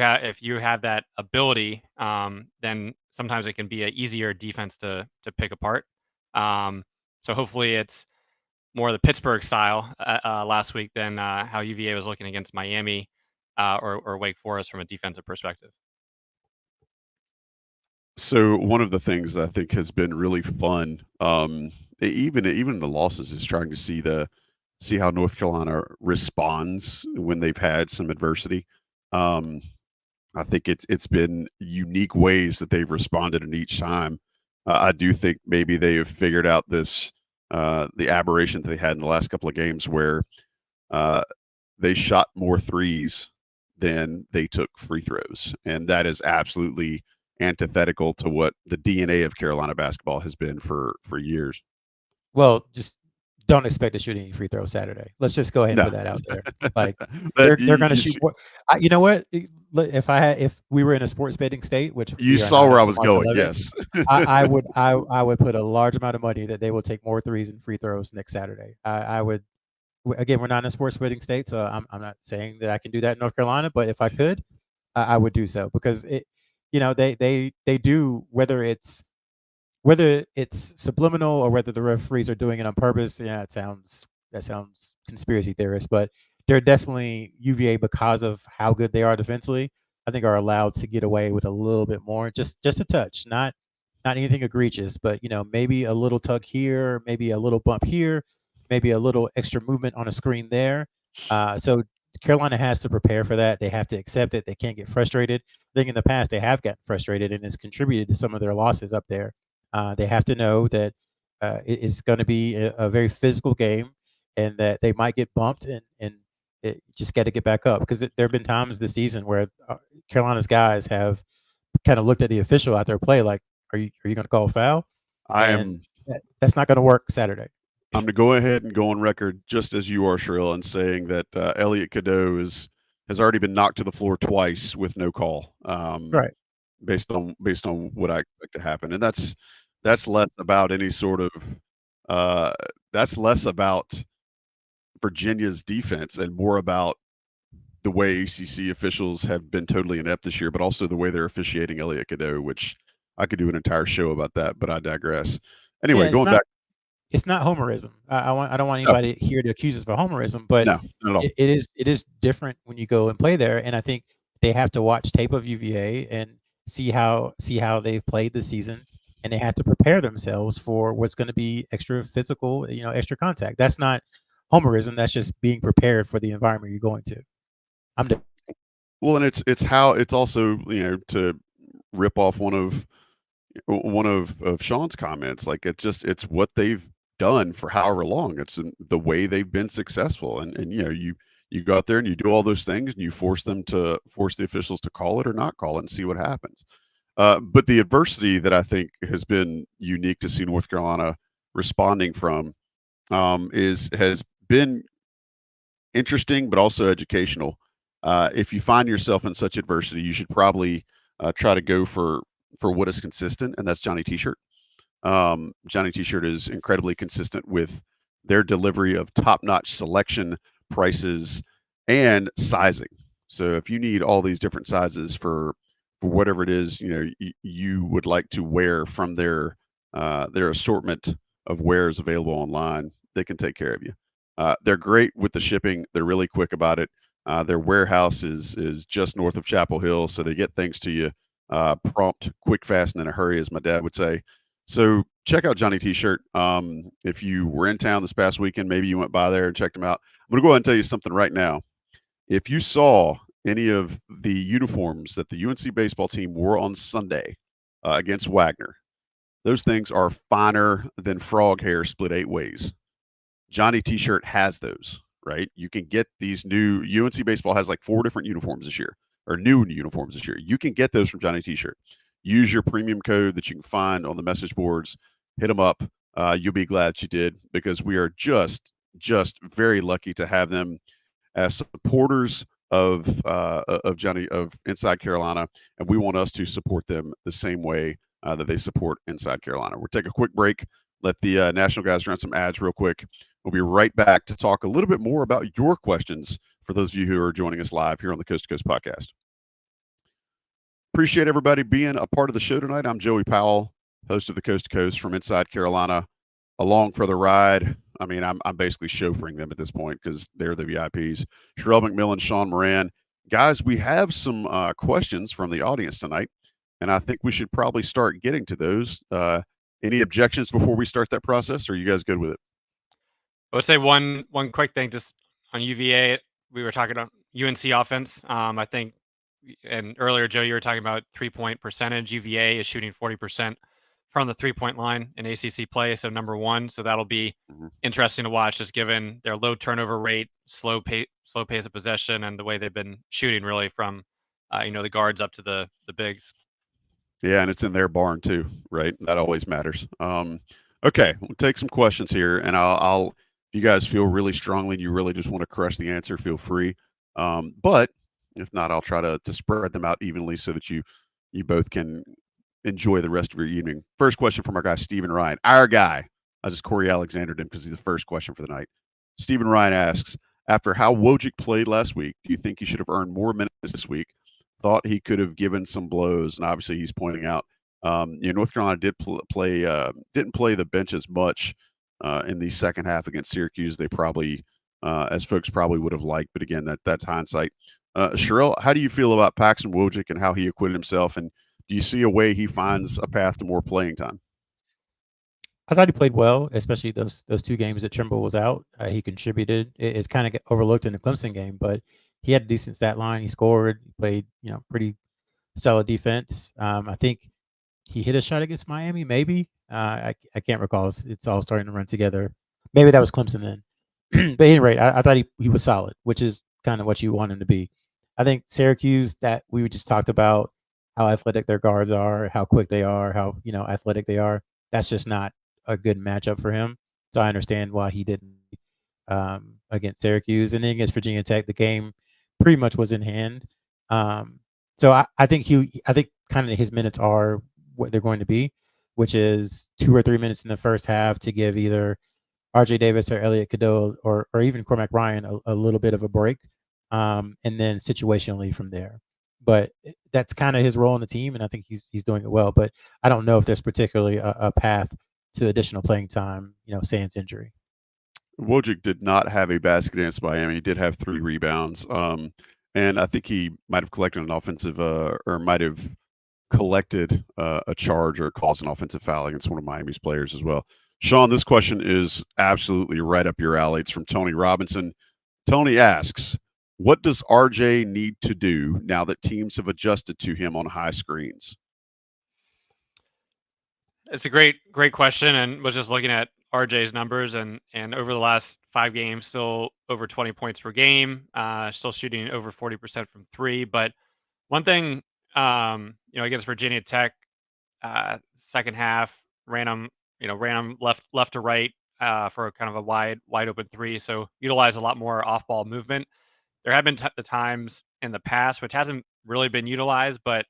have that ability, then sometimes it can be an easier defense to pick apart. So hopefully it's more of the Pittsburgh style last week than how UVA was looking against Miami or Wake Forest from a defensive perspective. So one of the things I think has been really fun, even the losses, is trying to see how North Carolina responds when they've had some adversity. Um, I think it's been unique ways that they've responded in each time. I do think maybe they have figured out this the aberration that they had in the last couple of games where uh, they shot more threes than they took free throws, and that is absolutely antithetical to what the DNA of Carolina basketball has been for years. Well, just don't expect to shoot any free throws Saturday. Let's just go ahead and No, put that out there. Like but they're going to you shoot. You know what? If we were in a sports betting state, which you we are saw not where I until was March going. 11th, Yes, I would put a large amount of money that they will take more threes and free throws next Saturday. I would. Again, we're not in a sports betting state, so I'm not saying that I can do that in North Carolina. But if I could, I would do so because they do, whether it's subliminal or whether the referees are doing it on purpose. Yeah, that sounds conspiracy theorist, but they're definitely UVA, because of how good they are defensively, I think are allowed to get away with a little bit more, just a touch, not anything egregious, but maybe a little tug here, maybe a little bump here, maybe a little extra movement on a screen there. So Carolina has to prepare for that. They have to accept it. They can't get frustrated. I think in the past they have gotten frustrated, and it's contributed to some of their losses up there. They have to know that it's going to be a very physical game, and that they might get bumped, and just got to get back up, because there have been times this season where Carolina's guys have kind of looked at the official out there play like, are you going to call a foul? I And am. that's not going to work Saturday. I'm going to go ahead and go on record, just as you are, Sherrill, in saying that Elliot Cadeau has already been knocked to the floor twice with no call, Right. based on what I expect to happen, and that's less about any sort of uh, that's less about Virginia's defense and more about the way ACC officials have been totally inept this year, but also the way they're officiating Elliot Cadeau, which I could do an entire show about that, but I digress. Yeah, Anyway, going back. it's not homerism. I don't want No, anybody here to accuse us of homerism, but no, not at all. it is different when you go and play there, and I think they have to watch tape of UVA and see how they've played this season, and they have to prepare themselves for what's going to be extra physical, extra contact. That's not homerism. That's just being prepared for the environment you're going to. I'm done. Well, and it's also, to rip off one of Sean's comments, like it's what they've done for however long. It's the way they've been successful, and you go out there and you do all those things and you force the officials to call it or not call it and see what happens. But the adversity that I think has been unique to see North Carolina responding from has been interesting, but also educational. If you find yourself in such adversity, you should probably try to go for what is consistent, and that's Johnny T-shirt. Johnny T-shirt is incredibly consistent with their delivery of top-notch selection, prices, and sizing. So if you need all these different sizes for whatever it is you would like to wear from their assortment of wares available online, they can take care of you. They're great with the shipping. They're really quick about it. Their warehouse is just north of Chapel Hill, so they get things to you prompt, quick, fast, and in a hurry, as my dad would say. So check out Johnny T-shirt. If you were in town this past weekend, maybe you went by there and checked them out. I'm going to go ahead and tell you something right now. If you saw any of the uniforms that the UNC baseball team wore on Sunday against Wagner, those things are finer than frog hair split 8 ways. Johnny T-shirt has those, right? You can get these new UNC baseball has like 4 different uniforms this year, or new uniforms this year. You can get those from Johnny T-shirt. Use your premium code that you can find on the message boards. Hit them up. You'll be glad you did, because we are just very lucky to have them as supporters of Johnny of Inside Carolina, and we want us to support them the same way that they support Inside Carolina. We'll take a quick break. Let the national guys run some ads real quick. We'll be right back to talk a little bit more about your questions for those of you who are joining us live here on the Coast to Coast podcast. Appreciate everybody being a part of the show tonight. I'm Joey Powell, host of the Coast to Coast from Inside Carolina. Along for the ride, I mean, I'm basically chauffeuring them at this point because they're the VIPs. Sherrell McMillan, Sean Moran. Guys, we have some questions from the audience tonight. and I think we should probably start getting to those. Any objections before we start that process? Or are you guys good with it? I would say one quick thing just on UVA. We were talking about UNC offense. I think, and earlier, Joe, you were talking about 3-point percentage. UVA is shooting 40% from the 3-point line in ACC play, so number one. So that'll be interesting to watch, just given their low turnover rate, slow pace of possession, and the way they've been shooting really from the guards up to the bigs. Yeah, and it's in their barn too, right? That always matters. Okay, we'll take some questions here, and I'll if you guys feel really strongly and you really just want to crush the answer, feel free. But if not, I'll try to spread them out evenly so that you both can enjoy the rest of your evening. First question from our guy Stephen Ryan, our guy. I just Corey Alexandered him because he's the first question for the night. Stephen Ryan asks, after how Wojcik played last week, do you think he should have earned more minutes this week? Thought he could have given some blows, and obviously he's pointing out, North Carolina didn't play the bench as much in the second half against Syracuse. They probably, as folks probably would have liked, but again, that's hindsight. Sherrell, how do you feel about Paxton Wojcik and how he acquitted himself, and do you see a way he finds a path to more playing time? I thought he played well, especially those 2 games that Trimble was out. He contributed. It's kind of overlooked in the Clemson game, but he had a decent stat line. He scored. He played, pretty solid defense. I think he hit a shot against Miami, maybe. I can't recall. It's all starting to run together. Maybe that was Clemson then. But at any rate, I thought he was solid, which is kind of what you want him to be. I think Syracuse, that we just talked about how athletic their guards are, how quick they are, how athletic they are. That's just not a good matchup for him. So I understand why he didn't against Syracuse. And then against Virginia Tech, the game pretty much was in hand. So I think kind of his minutes are what they're going to be, which is 2 or 3 minutes in the first half to give either RJ Davis or Elliot Cadeau or even Cormac Ryan a little bit of a break, and then situationally from there. But that's kind of his role in the team, and I think he's doing it well. But I don't know if there's particularly a path to additional playing time, sans injury. Wojcik did not have a basket against Miami. He did have 3 rebounds. And I think he might have collected an offensive or might have collected a charge or caused an offensive foul against one of Miami's players as well. Sean, this question is absolutely right up your alley. It's from Tony Robinson. Tony asks, what does RJ need to do now that teams have adjusted to him on high screens? It's a great question, and was just looking at RJ's numbers, and over the last 5 games, still over 20 points per game, still shooting over 40% from 3. But one thing, against Virginia Tech, second half ran them left to right for kind of a wide open 3. So utilize a lot more off ball movement. There have been the times in the past which hasn't really been utilized, but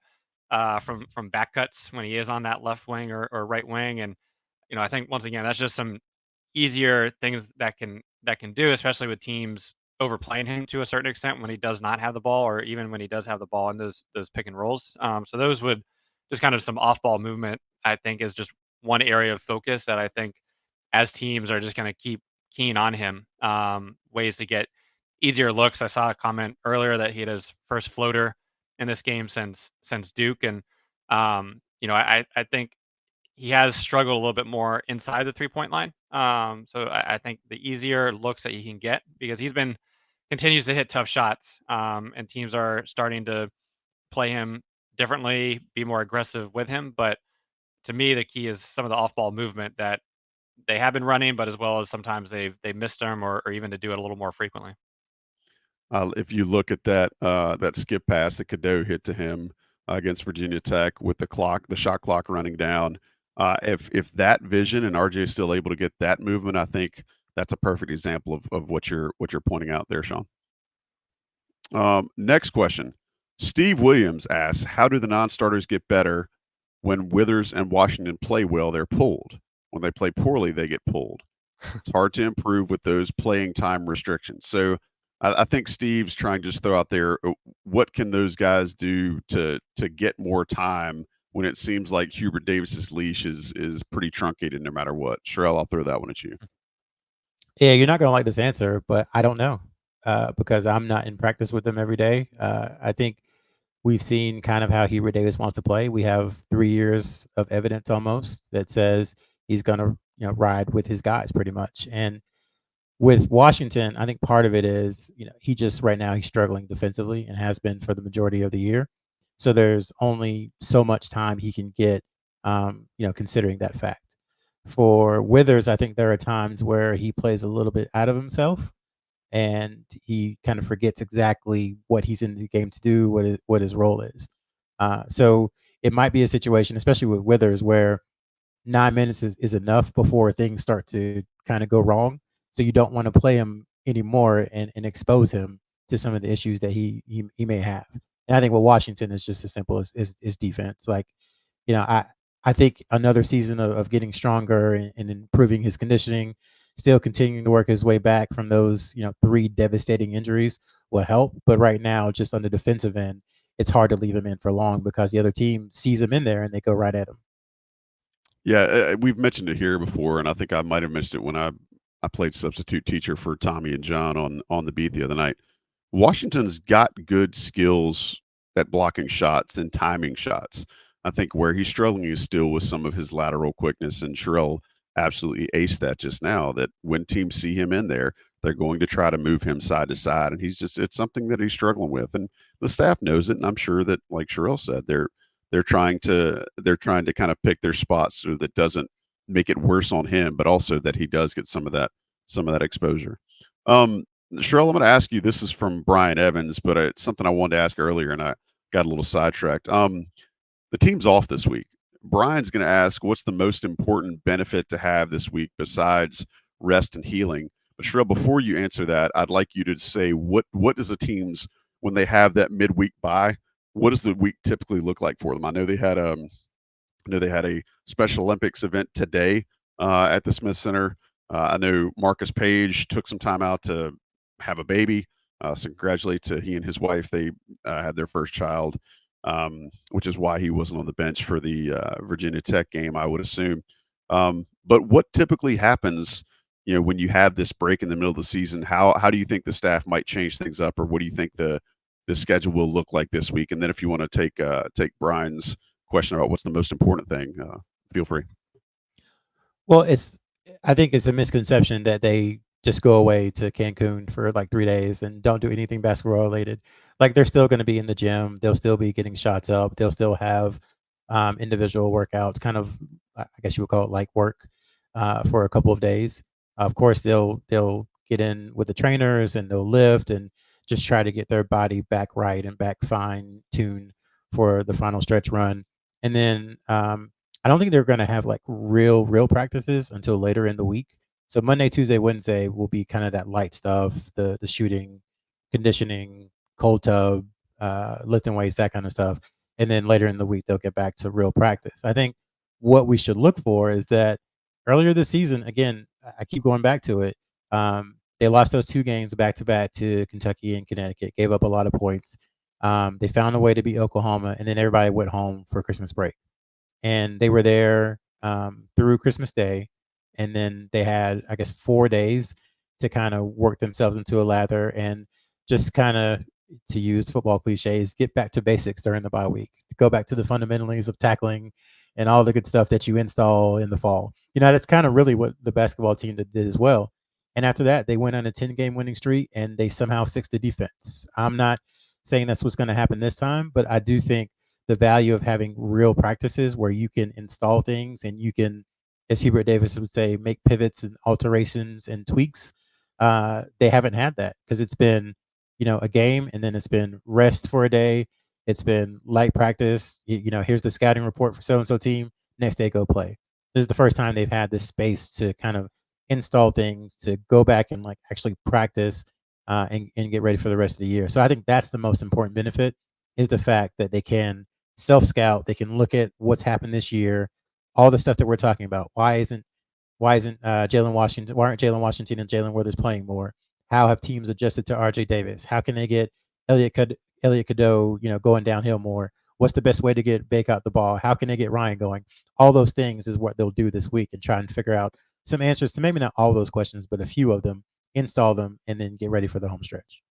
from back cuts when he is on that left wing or right wing. And I think once again that's just some easier things that can do, especially with teams overplaying him to a certain extent when he does not have the ball, or even when he does have the ball in those pick and rolls. So those would just kind of some off ball movement, I think, is just one area of focus that I think as teams are just going to keep keen on him, ways to get easier looks. I saw a comment earlier that he had his first floater in this game since Duke, and I think he has struggled a little bit more inside the 3-point line. So I think the easier looks that he can get, because continues to hit tough shots, and teams are starting to play him differently, be more aggressive with him. But to me, the key is some of the off-ball movement that they have been running, but as well as sometimes they've missed them, or even to do it a little more frequently. If you look at that skip pass that Cadeau hit to him against Virginia Tech with the shot clock running down, if that vision and RJ is still able to get that movement, I think that's a perfect example of what you're pointing out there, Sean. Next question. Steve Williams asks, how do the non-starters get better when Withers and Washington play well? They're pulled. When they play poorly, they get pulled. It's hard to improve with those playing time restrictions. So I think Steve's trying to just throw out there, what can those guys do to get more time when it seems like Hubert Davis's leash is pretty truncated no matter what? Sherrell, I'll throw that one at you. Yeah, you're not going to like this answer, but I don't know because I'm not in practice with them every day. I think We've seen kind of how Hubert Davis wants to play. We have 3 years of evidence almost that says he's going to ride with his guys pretty much. And with Washington, I think part of it is, he just right now he's struggling defensively and has been for the majority of the year. So there's only so much time he can get, considering that fact. For Withers, I think there are times where he plays a little bit out of himself and he kind of forgets exactly what he's in the game to do, what his role is. So it might be a situation, especially with Withers, where 9 minutes is enough before things start to kind of go wrong. So you don't want to play him anymore and expose him to some of the issues that he may have. And I think with Washington is just as simple as defense. Like, I think another season of getting stronger and improving his conditioning, still continuing to work his way back from those 3 devastating injuries will help. But right now, just on the defensive end, it's hard to leave him in for long because the other team sees him in there and they go right at him. Yeah, we've mentioned it here before, and I think I might have mentioned it when I played substitute teacher for Tommy and John on the beat the other night. Washington's got good skills at blocking shots and timing shots. I think where he's struggling is still with some of his lateral quickness, and Sherrell absolutely aced that just now, that when teams see him in there, they're going to try to move him side to side, and it's something that he's struggling with, and the staff knows it, and I'm sure that, like Sherrell said, they're trying to kind of pick their spots so that doesn't make it worse on him, but also that he does get some of that exposure. Sherrell, I'm going to ask you. This is from Brian Evans, but it's something I wanted to ask earlier, and I got a little sidetracked. The team's off this week. Brian's going to ask, what's the most important benefit to have this week besides rest and healing? But Sherrell, before you answer that, I'd like you to say what does the teams, when they have that midweek bye, what does the week typically look like for them? I know they had a Special Olympics event today at the Smith Center. I know Marcus Page took some time out to have a baby. So congratulate to he and his wife. They had their first child, which is why he wasn't on the bench for the Virginia Tech game, I would assume. But what typically happens, when you have this break in the middle of the season? How do you think the staff might change things up, or what do you think the schedule will look like this week? And then if you want to take Brian's question about what's the most important thing, feel free. Well, I think it's a misconception that they just go away to Cancun for like 3 days and don't do anything basketball related. Like, they're still going to be in the gym. They'll still be getting shots up. They'll still have individual workouts, kind of, I guess you would call it light work, for a couple of days. Of course, they'll get in with the trainers and they'll lift and just try to get their body back right and back fine tuned for the final stretch run. And then I don't think they're going to have like real practices until later in the week. So Monday, Tuesday, Wednesday will be kind of that light stuff, the shooting, conditioning, cold tub, lifting weights, that kind of stuff. And then later in the week, they'll get back to real practice. I think what we should look for is that earlier this season, again, I keep going back to it. They lost those 2 games back to back to Kentucky and Connecticut, gave up a lot of points. They found a way to beat Oklahoma, and then everybody went home for Christmas break. And they were there through Christmas Day, and then they had, I guess, 4 days to kind of work themselves into a lather and just kind of, to use football cliches, get back to basics during the bye week, go back to the fundamentals of tackling and all the good stuff that you install in the fall. That's kind of really what the basketball team did as well. And after that, they went on a 10-game winning streak, and they somehow fixed the defense. I'm not saying that's what's going to happen this time, but I do think the value of having real practices where you can install things and you can, as Hubert Davis would say, make pivots and alterations and tweaks. They haven't had that because it's been, a game, and then it's been rest for a day. It's been light practice. Here's the scouting report for so-and-so team. Next day, go play. This is the first time they've had this space to kind of install things, to go back and like actually practice and get ready for the rest of the year. So I think that's the most important benefit, is the fact that they can self-scout. They can look at what's happened this year, all the stuff that we're talking about. Why isn't Jalen Washington? Why aren't Jalen Washington and Jalen Withers playing more? How have teams adjusted to RJ Davis? How can they get Elliot Cadeau, going downhill more? What's the best way to get Bake out the ball? How can they get Ryan going? All those things is what they'll do this week and try and figure out some answers to maybe not all those questions, but a few of them, install them, and then get ready for the home stretch.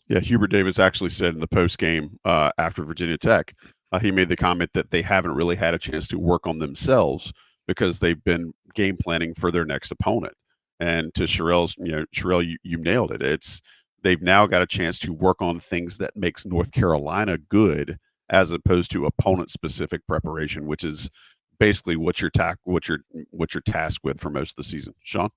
Yeah, Hubert Davis actually said in the post game after Virginia Tech, he made the comment that they haven't really had a chance to work on themselves because they've been game planning for their next opponent. And to Sherrell's, Sherrell, you nailed it. It's they've now got a chance to work on things that makes North Carolina good, as opposed to opponent specific preparation, which is basically what you're tasked with for most of the season. Sean?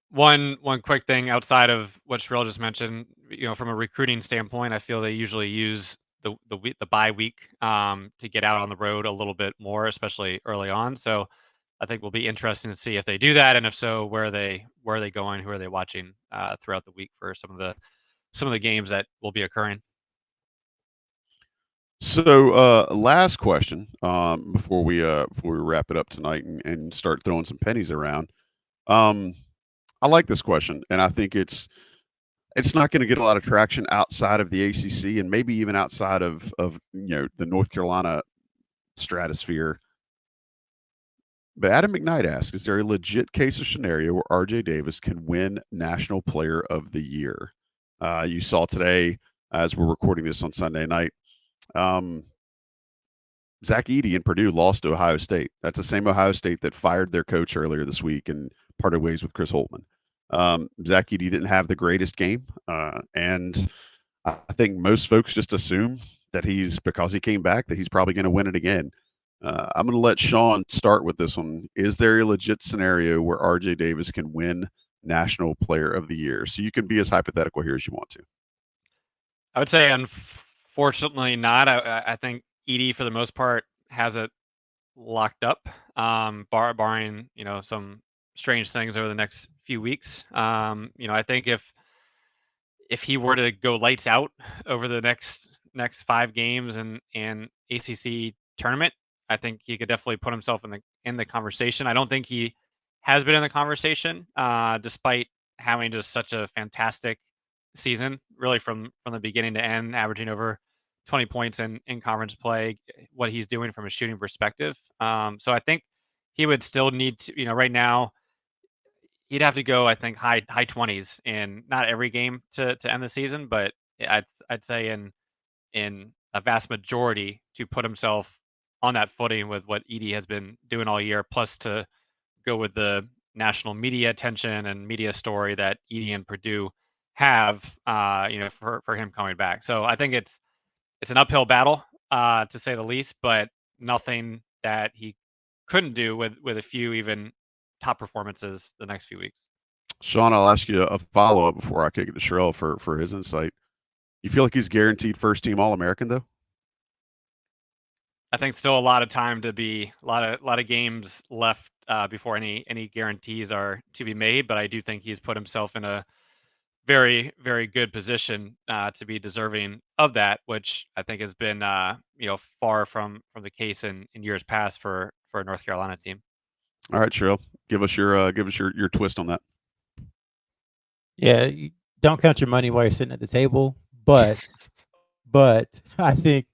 One quick thing outside of what Sherrell just mentioned, from a recruiting standpoint, I feel they usually use the bye week to get out on the road a little bit more, especially early on. So I think will be interesting to see if they do that, and if so, where are they going, who are they watching throughout the week for some of the games that will be occurring. So, last question before we wrap it up tonight and start throwing some pennies around. I like this question, and I think it's not going to get a lot of traction outside of the ACC and maybe even outside of the North Carolina stratosphere. But Adam McKnight asks, is there a legit case or scenario where RJ Davis can win National Player of the Year? You saw today, as we're recording this on Sunday night, Zach Edey in Purdue lost to Ohio State. That's the same Ohio State that fired their coach earlier this week and parted ways with Chris Holtmann. Zach Edey didn't have the greatest game, and I think most folks just assume that because he came back, that he's probably going to win it again. I'm going to let Sean start with this one. Is there a legit scenario where RJ Davis can win National Player of the Year? So you can be as hypothetical here as you want to. I would say, unfortunately, not. I think Edey, for the most part, has it locked up, barring some strange things over the next few weeks. I think if he were to go lights out over the next 5 games and ACC tournament, I think he could definitely put himself in the conversation. I don't think he has been in the conversation, despite having just such a fantastic season, really from the beginning to end, averaging over 20 points in conference play, what he's doing from a shooting perspective. So I think he would still need to, right now, he'd have to go, I think, high 20s in not every game to end the season, but I'd say in a vast majority to put himself on that footing with what Edey has been doing all year, plus to go with the national media attention and media story that Edey and Purdue have, for him coming back. So I think it's an uphill battle, to say the least, but nothing that he couldn't do with a few even top performances the next few weeks. Sean, I'll ask you a follow-up before I kick it to Sherrell for his insight. You feel like he's guaranteed first-team All-American, though? I think still a lot of time to be a lot of games left before any guarantees are to be made, but I do think he's put himself in a very, very good position to be deserving of that, which I think has been far from the case in years past for a North Carolina team. All right, Sherrell, give us your twist on that. Yeah, you don't count your money while you're sitting at the table, but I think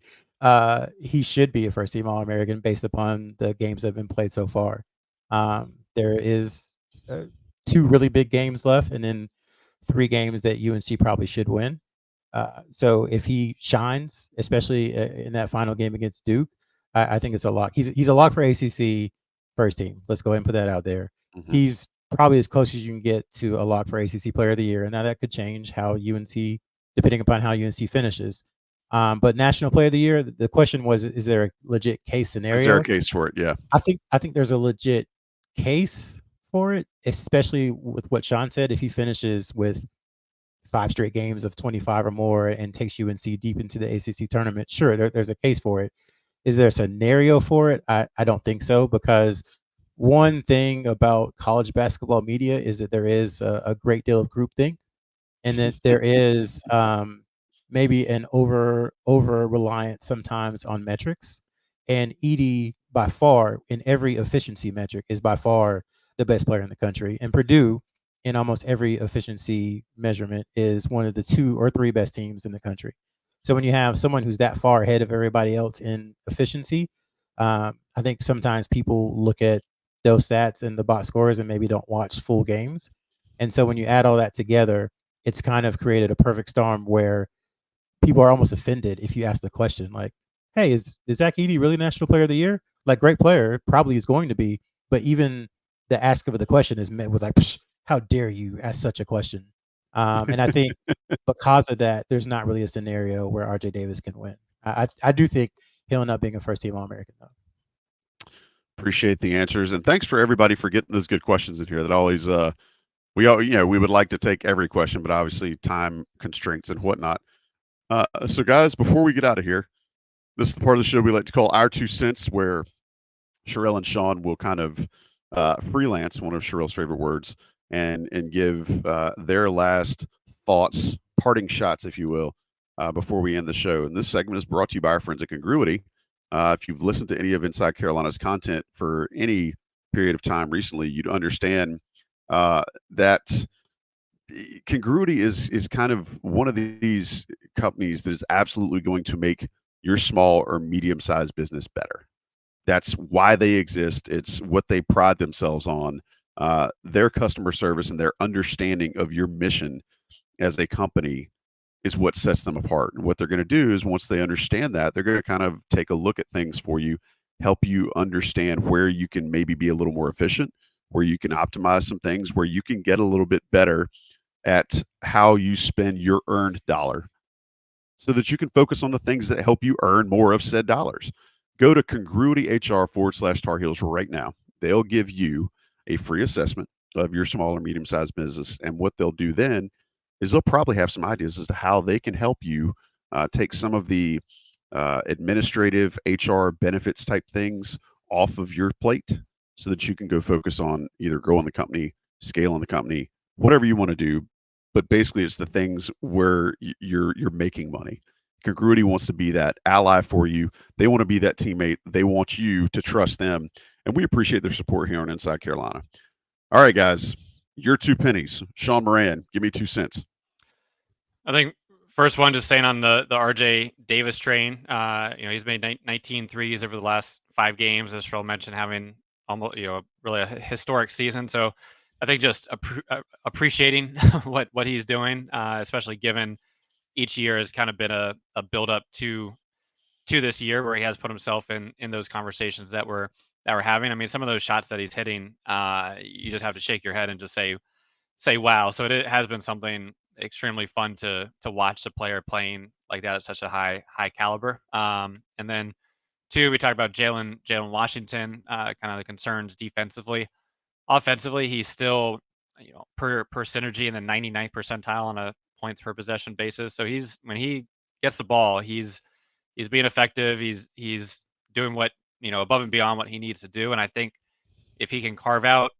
he should be a first team All-American based upon the games that have been played so far. There is 2 really big games left, and then 3 games that UNC probably should win. So if he shines, especially in that final game against Duke, I think it's a lock. He's a lock for ACC first team. Let's go ahead and put that out there. Mhm. He's probably as close as you can get to a lock for ACC Player of the Year. And now that could change how UNC, depending upon how UNC finishes. But National Player of the Year, the question was, is there a legit case scenario? Is there a case for it? Yeah. I think there's a legit case for it, especially with what Sean said. If he finishes with 5 straight games of 25 or more and takes UNC deep into the ACC tournament, sure, there's a case for it. Is there a scenario for it? I don't think so, because one thing about college basketball media is that there is a great deal of groupthink, and that there is maybe an over reliance sometimes on metrics. And Edey, by far, in every efficiency metric, is by far the best player in the country. And Purdue, in almost every efficiency measurement, is one of the 2 or 3 best teams in the country. So when you have someone who's that far ahead of everybody else in efficiency, I think sometimes people look at those stats and the box scores and maybe don't watch full games. And so when you add all that together, it's kind of created a perfect storm where people are almost offended if you ask the question like, "Hey, is Zach Edey really National Player of the Year?" Like, great player, probably is going to be, but even the ask of the question is met with like, Psh, "How dare you ask such a question?" And I think because of that, there's not really a scenario where RJ Davis can win. I do think he'll end up being a first team All American though. Appreciate the answers, and thanks for everybody for getting those good questions in here. That always we would like to take every question, but obviously time constraints and whatnot. So guys, before we get out of here, this is the part of the show we like to call Our 2 Cents, where Sherrell and Sean will kind of freelance, one of Sherrell's favorite words, and give their last thoughts, parting shots, if you will, before we end the show. And this segment is brought to you by our friends at Congruity. If you've listened to any of Inside Carolina's content for any period of time recently, you'd understand that Congruity is kind of one of these companies that is absolutely going to make your small or medium-sized business better. That's why they exist. It's what they pride themselves on. Their customer service and their understanding of your mission as a company is what sets them apart. And what they're going to do is once they understand that, they're going to kind of take a look at things for you, help you understand where you can maybe be a little more efficient, where you can optimize some things, where you can get a little bit better at how you spend your earned dollar so that you can focus on the things that help you earn more of said dollars. Go to congruityhr.com/Tar Heels right now. They'll give you a free assessment of your small or medium-sized business. And what they'll do then is they'll probably have some ideas as to how they can help you take some of the administrative HR benefits type things off of your plate so that you can go focus on either growing the company, scaling the company, whatever you want to do. But basically, it's the things where you're making money. Congruity wants to be that ally for you. They want to be that teammate. They want you to trust them, and we appreciate their support here on Inside Carolina. All right, guys, your 2 pennies. Sean Moran, give me 2 cents. I think first one, just staying on the RJ Davis train. He's made 19 threes over the last 5 games, as Sherrell mentioned, having almost really a historic season. So I think just appreciating what he's doing, especially given each year has kind of been a build up to this year where he has put himself in those conversations that we're having. I mean, some of those shots that he's hitting, you just have to shake your head and just say wow. So it has been something extremely fun to watch the player playing like that at such a high caliber. And then 2, we talked about Jalen Washington, kind of the concerns defensively. Offensively, he's still per synergy in the 99th percentile on a points per possession basis. So when he gets the ball, he's being effective. He's doing what above and beyond what he needs to do. And I think if he can carve out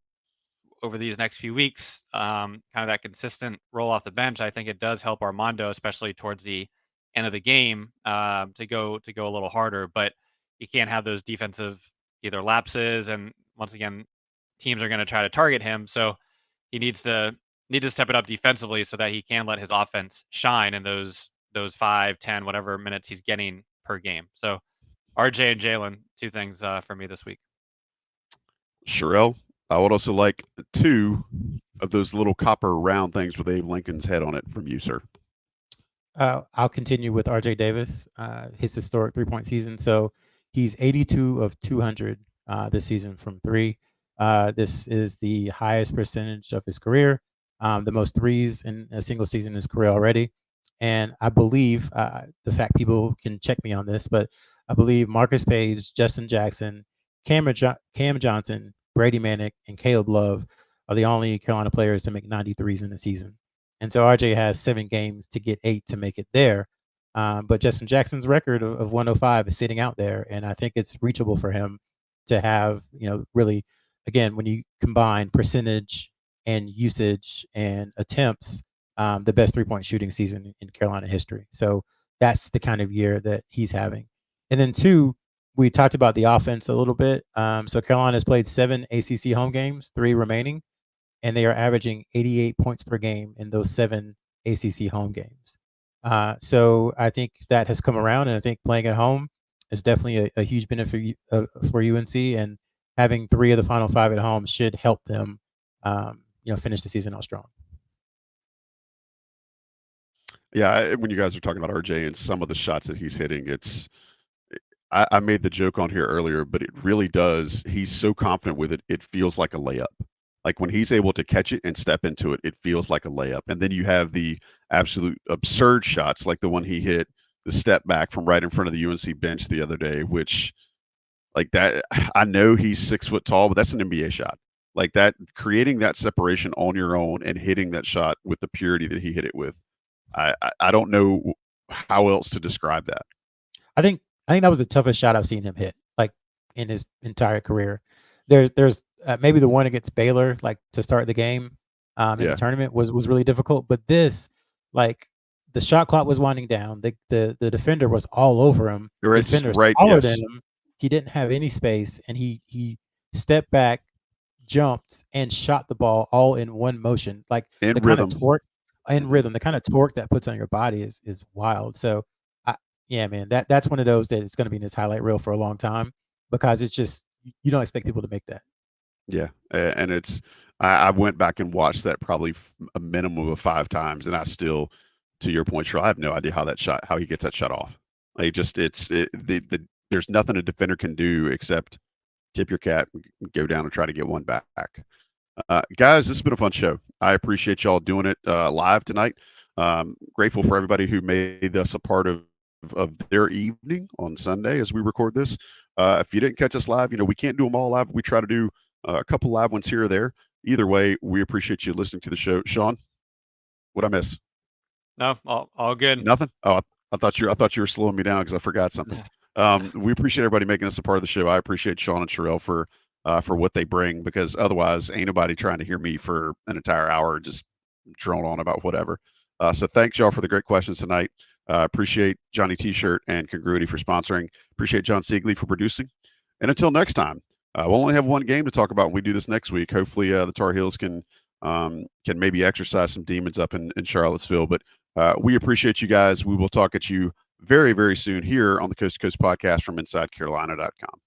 over these next few weeks, kind of that consistent roll off the bench, I think it does help Armando, especially towards the end of the game, to go a little harder. But you can't have those defensive either lapses, and once again, teams are going to try to target him. So he needs to step it up defensively so that he can let his offense shine in those 5, 10, whatever minutes he's getting per game. So RJ and Jalen, 2 things for me this week. Sherrell, I would also like 2 of those little copper round things with Abe Lincoln's head on it from you, sir. I'll continue with RJ Davis, his historic 3-point season. So he's 82 of 200 this season from 3. This is the highest percentage of his career, the most threes in a single season in his career already. And I believe, the fact people can check me on this, but I believe Marcus Page, Justin Jackson, Cam Johnson, Brady Manick, and Caleb Love are the only Carolina players to make 93s in the season. And so RJ has 7 games to get 8 to make it there. But Justin Jackson's record of 105 is sitting out there, and I think it's reachable for him to have, really, again, when you combine percentage and usage and attempts, the best 3-point shooting season in Carolina history. So that's the kind of year that he's having. And then 2, we talked about the offense a little bit. So Carolina has played 7 ACC home games, 3 remaining, and they are averaging 88 points per game in those 7 ACC home games. So I think that has come around, and I think playing at home is definitely a huge benefit for UNC, and having 3 of the final 5 at home should help them, finish the season out strong. Yeah, when you guys are talking about RJ and some of the shots that he's hitting, I made the joke on here earlier, but it really does. He's so confident with it, it feels like a layup. Like when he's able to catch it and step into it, it feels like a layup. And then you have the absolute absurd shots, like the one he hit, the step back from right in front of the UNC bench the other day, which like that, I know he's 6 foot tall, but that's an NBA shot. Like that, creating that separation on your own and hitting that shot with the purity that he hit it with. I don't know how else to describe that. I think that was the toughest shot I've seen him hit, like in his entire career. There's maybe the one against Baylor, like to start the game in the tournament was really difficult. But this, like the shot clock was winding down. The defender was all over him. The defender's taller than him. He didn't have any space, and he stepped back, jumped, and shot the ball all in one motion. Like in the rhythm. kind of torque and rhythm, the kind of torque that puts on your body is wild. So yeah, man, that's one of those that is going to be in this highlight reel for a long time because it's just you don't expect people to make that. Yeah, and it's I went back and watched that probably a minimum of 5 times, and I still, to your point, Sherrell, I have no idea how he gets that shot off. Like there's nothing a defender can do except tip your cap, and go down and try to get one back. Guys, this has been a fun show. I appreciate y'all doing it live tonight. Grateful for everybody who made us a part of their evening on Sunday as we record this. If you didn't catch us live, we can't do them all live. We try to do a couple live ones here or there. Either way, we appreciate you listening to the show. Sean, what'd I miss? No, all good. Nothing? Oh, I thought you were slowing me down because I forgot something. We appreciate everybody making us a part of the show. I appreciate Sean and Sherrell for what they bring, because otherwise ain't nobody trying to hear me for an entire hour just drone on about whatever. So thanks y'all for the great questions tonight. Appreciate Johnny T-Shirt and Congruity for sponsoring. Appreciate John Siegley for producing. And until next time, we'll only have one game to talk about when we do this next week. Hopefully the Tar Heels can maybe exercise some demons up in Charlottesville. But we appreciate you guys. We will talk at you very, very soon here on the Coast to Coast podcast from InsideCarolina.com.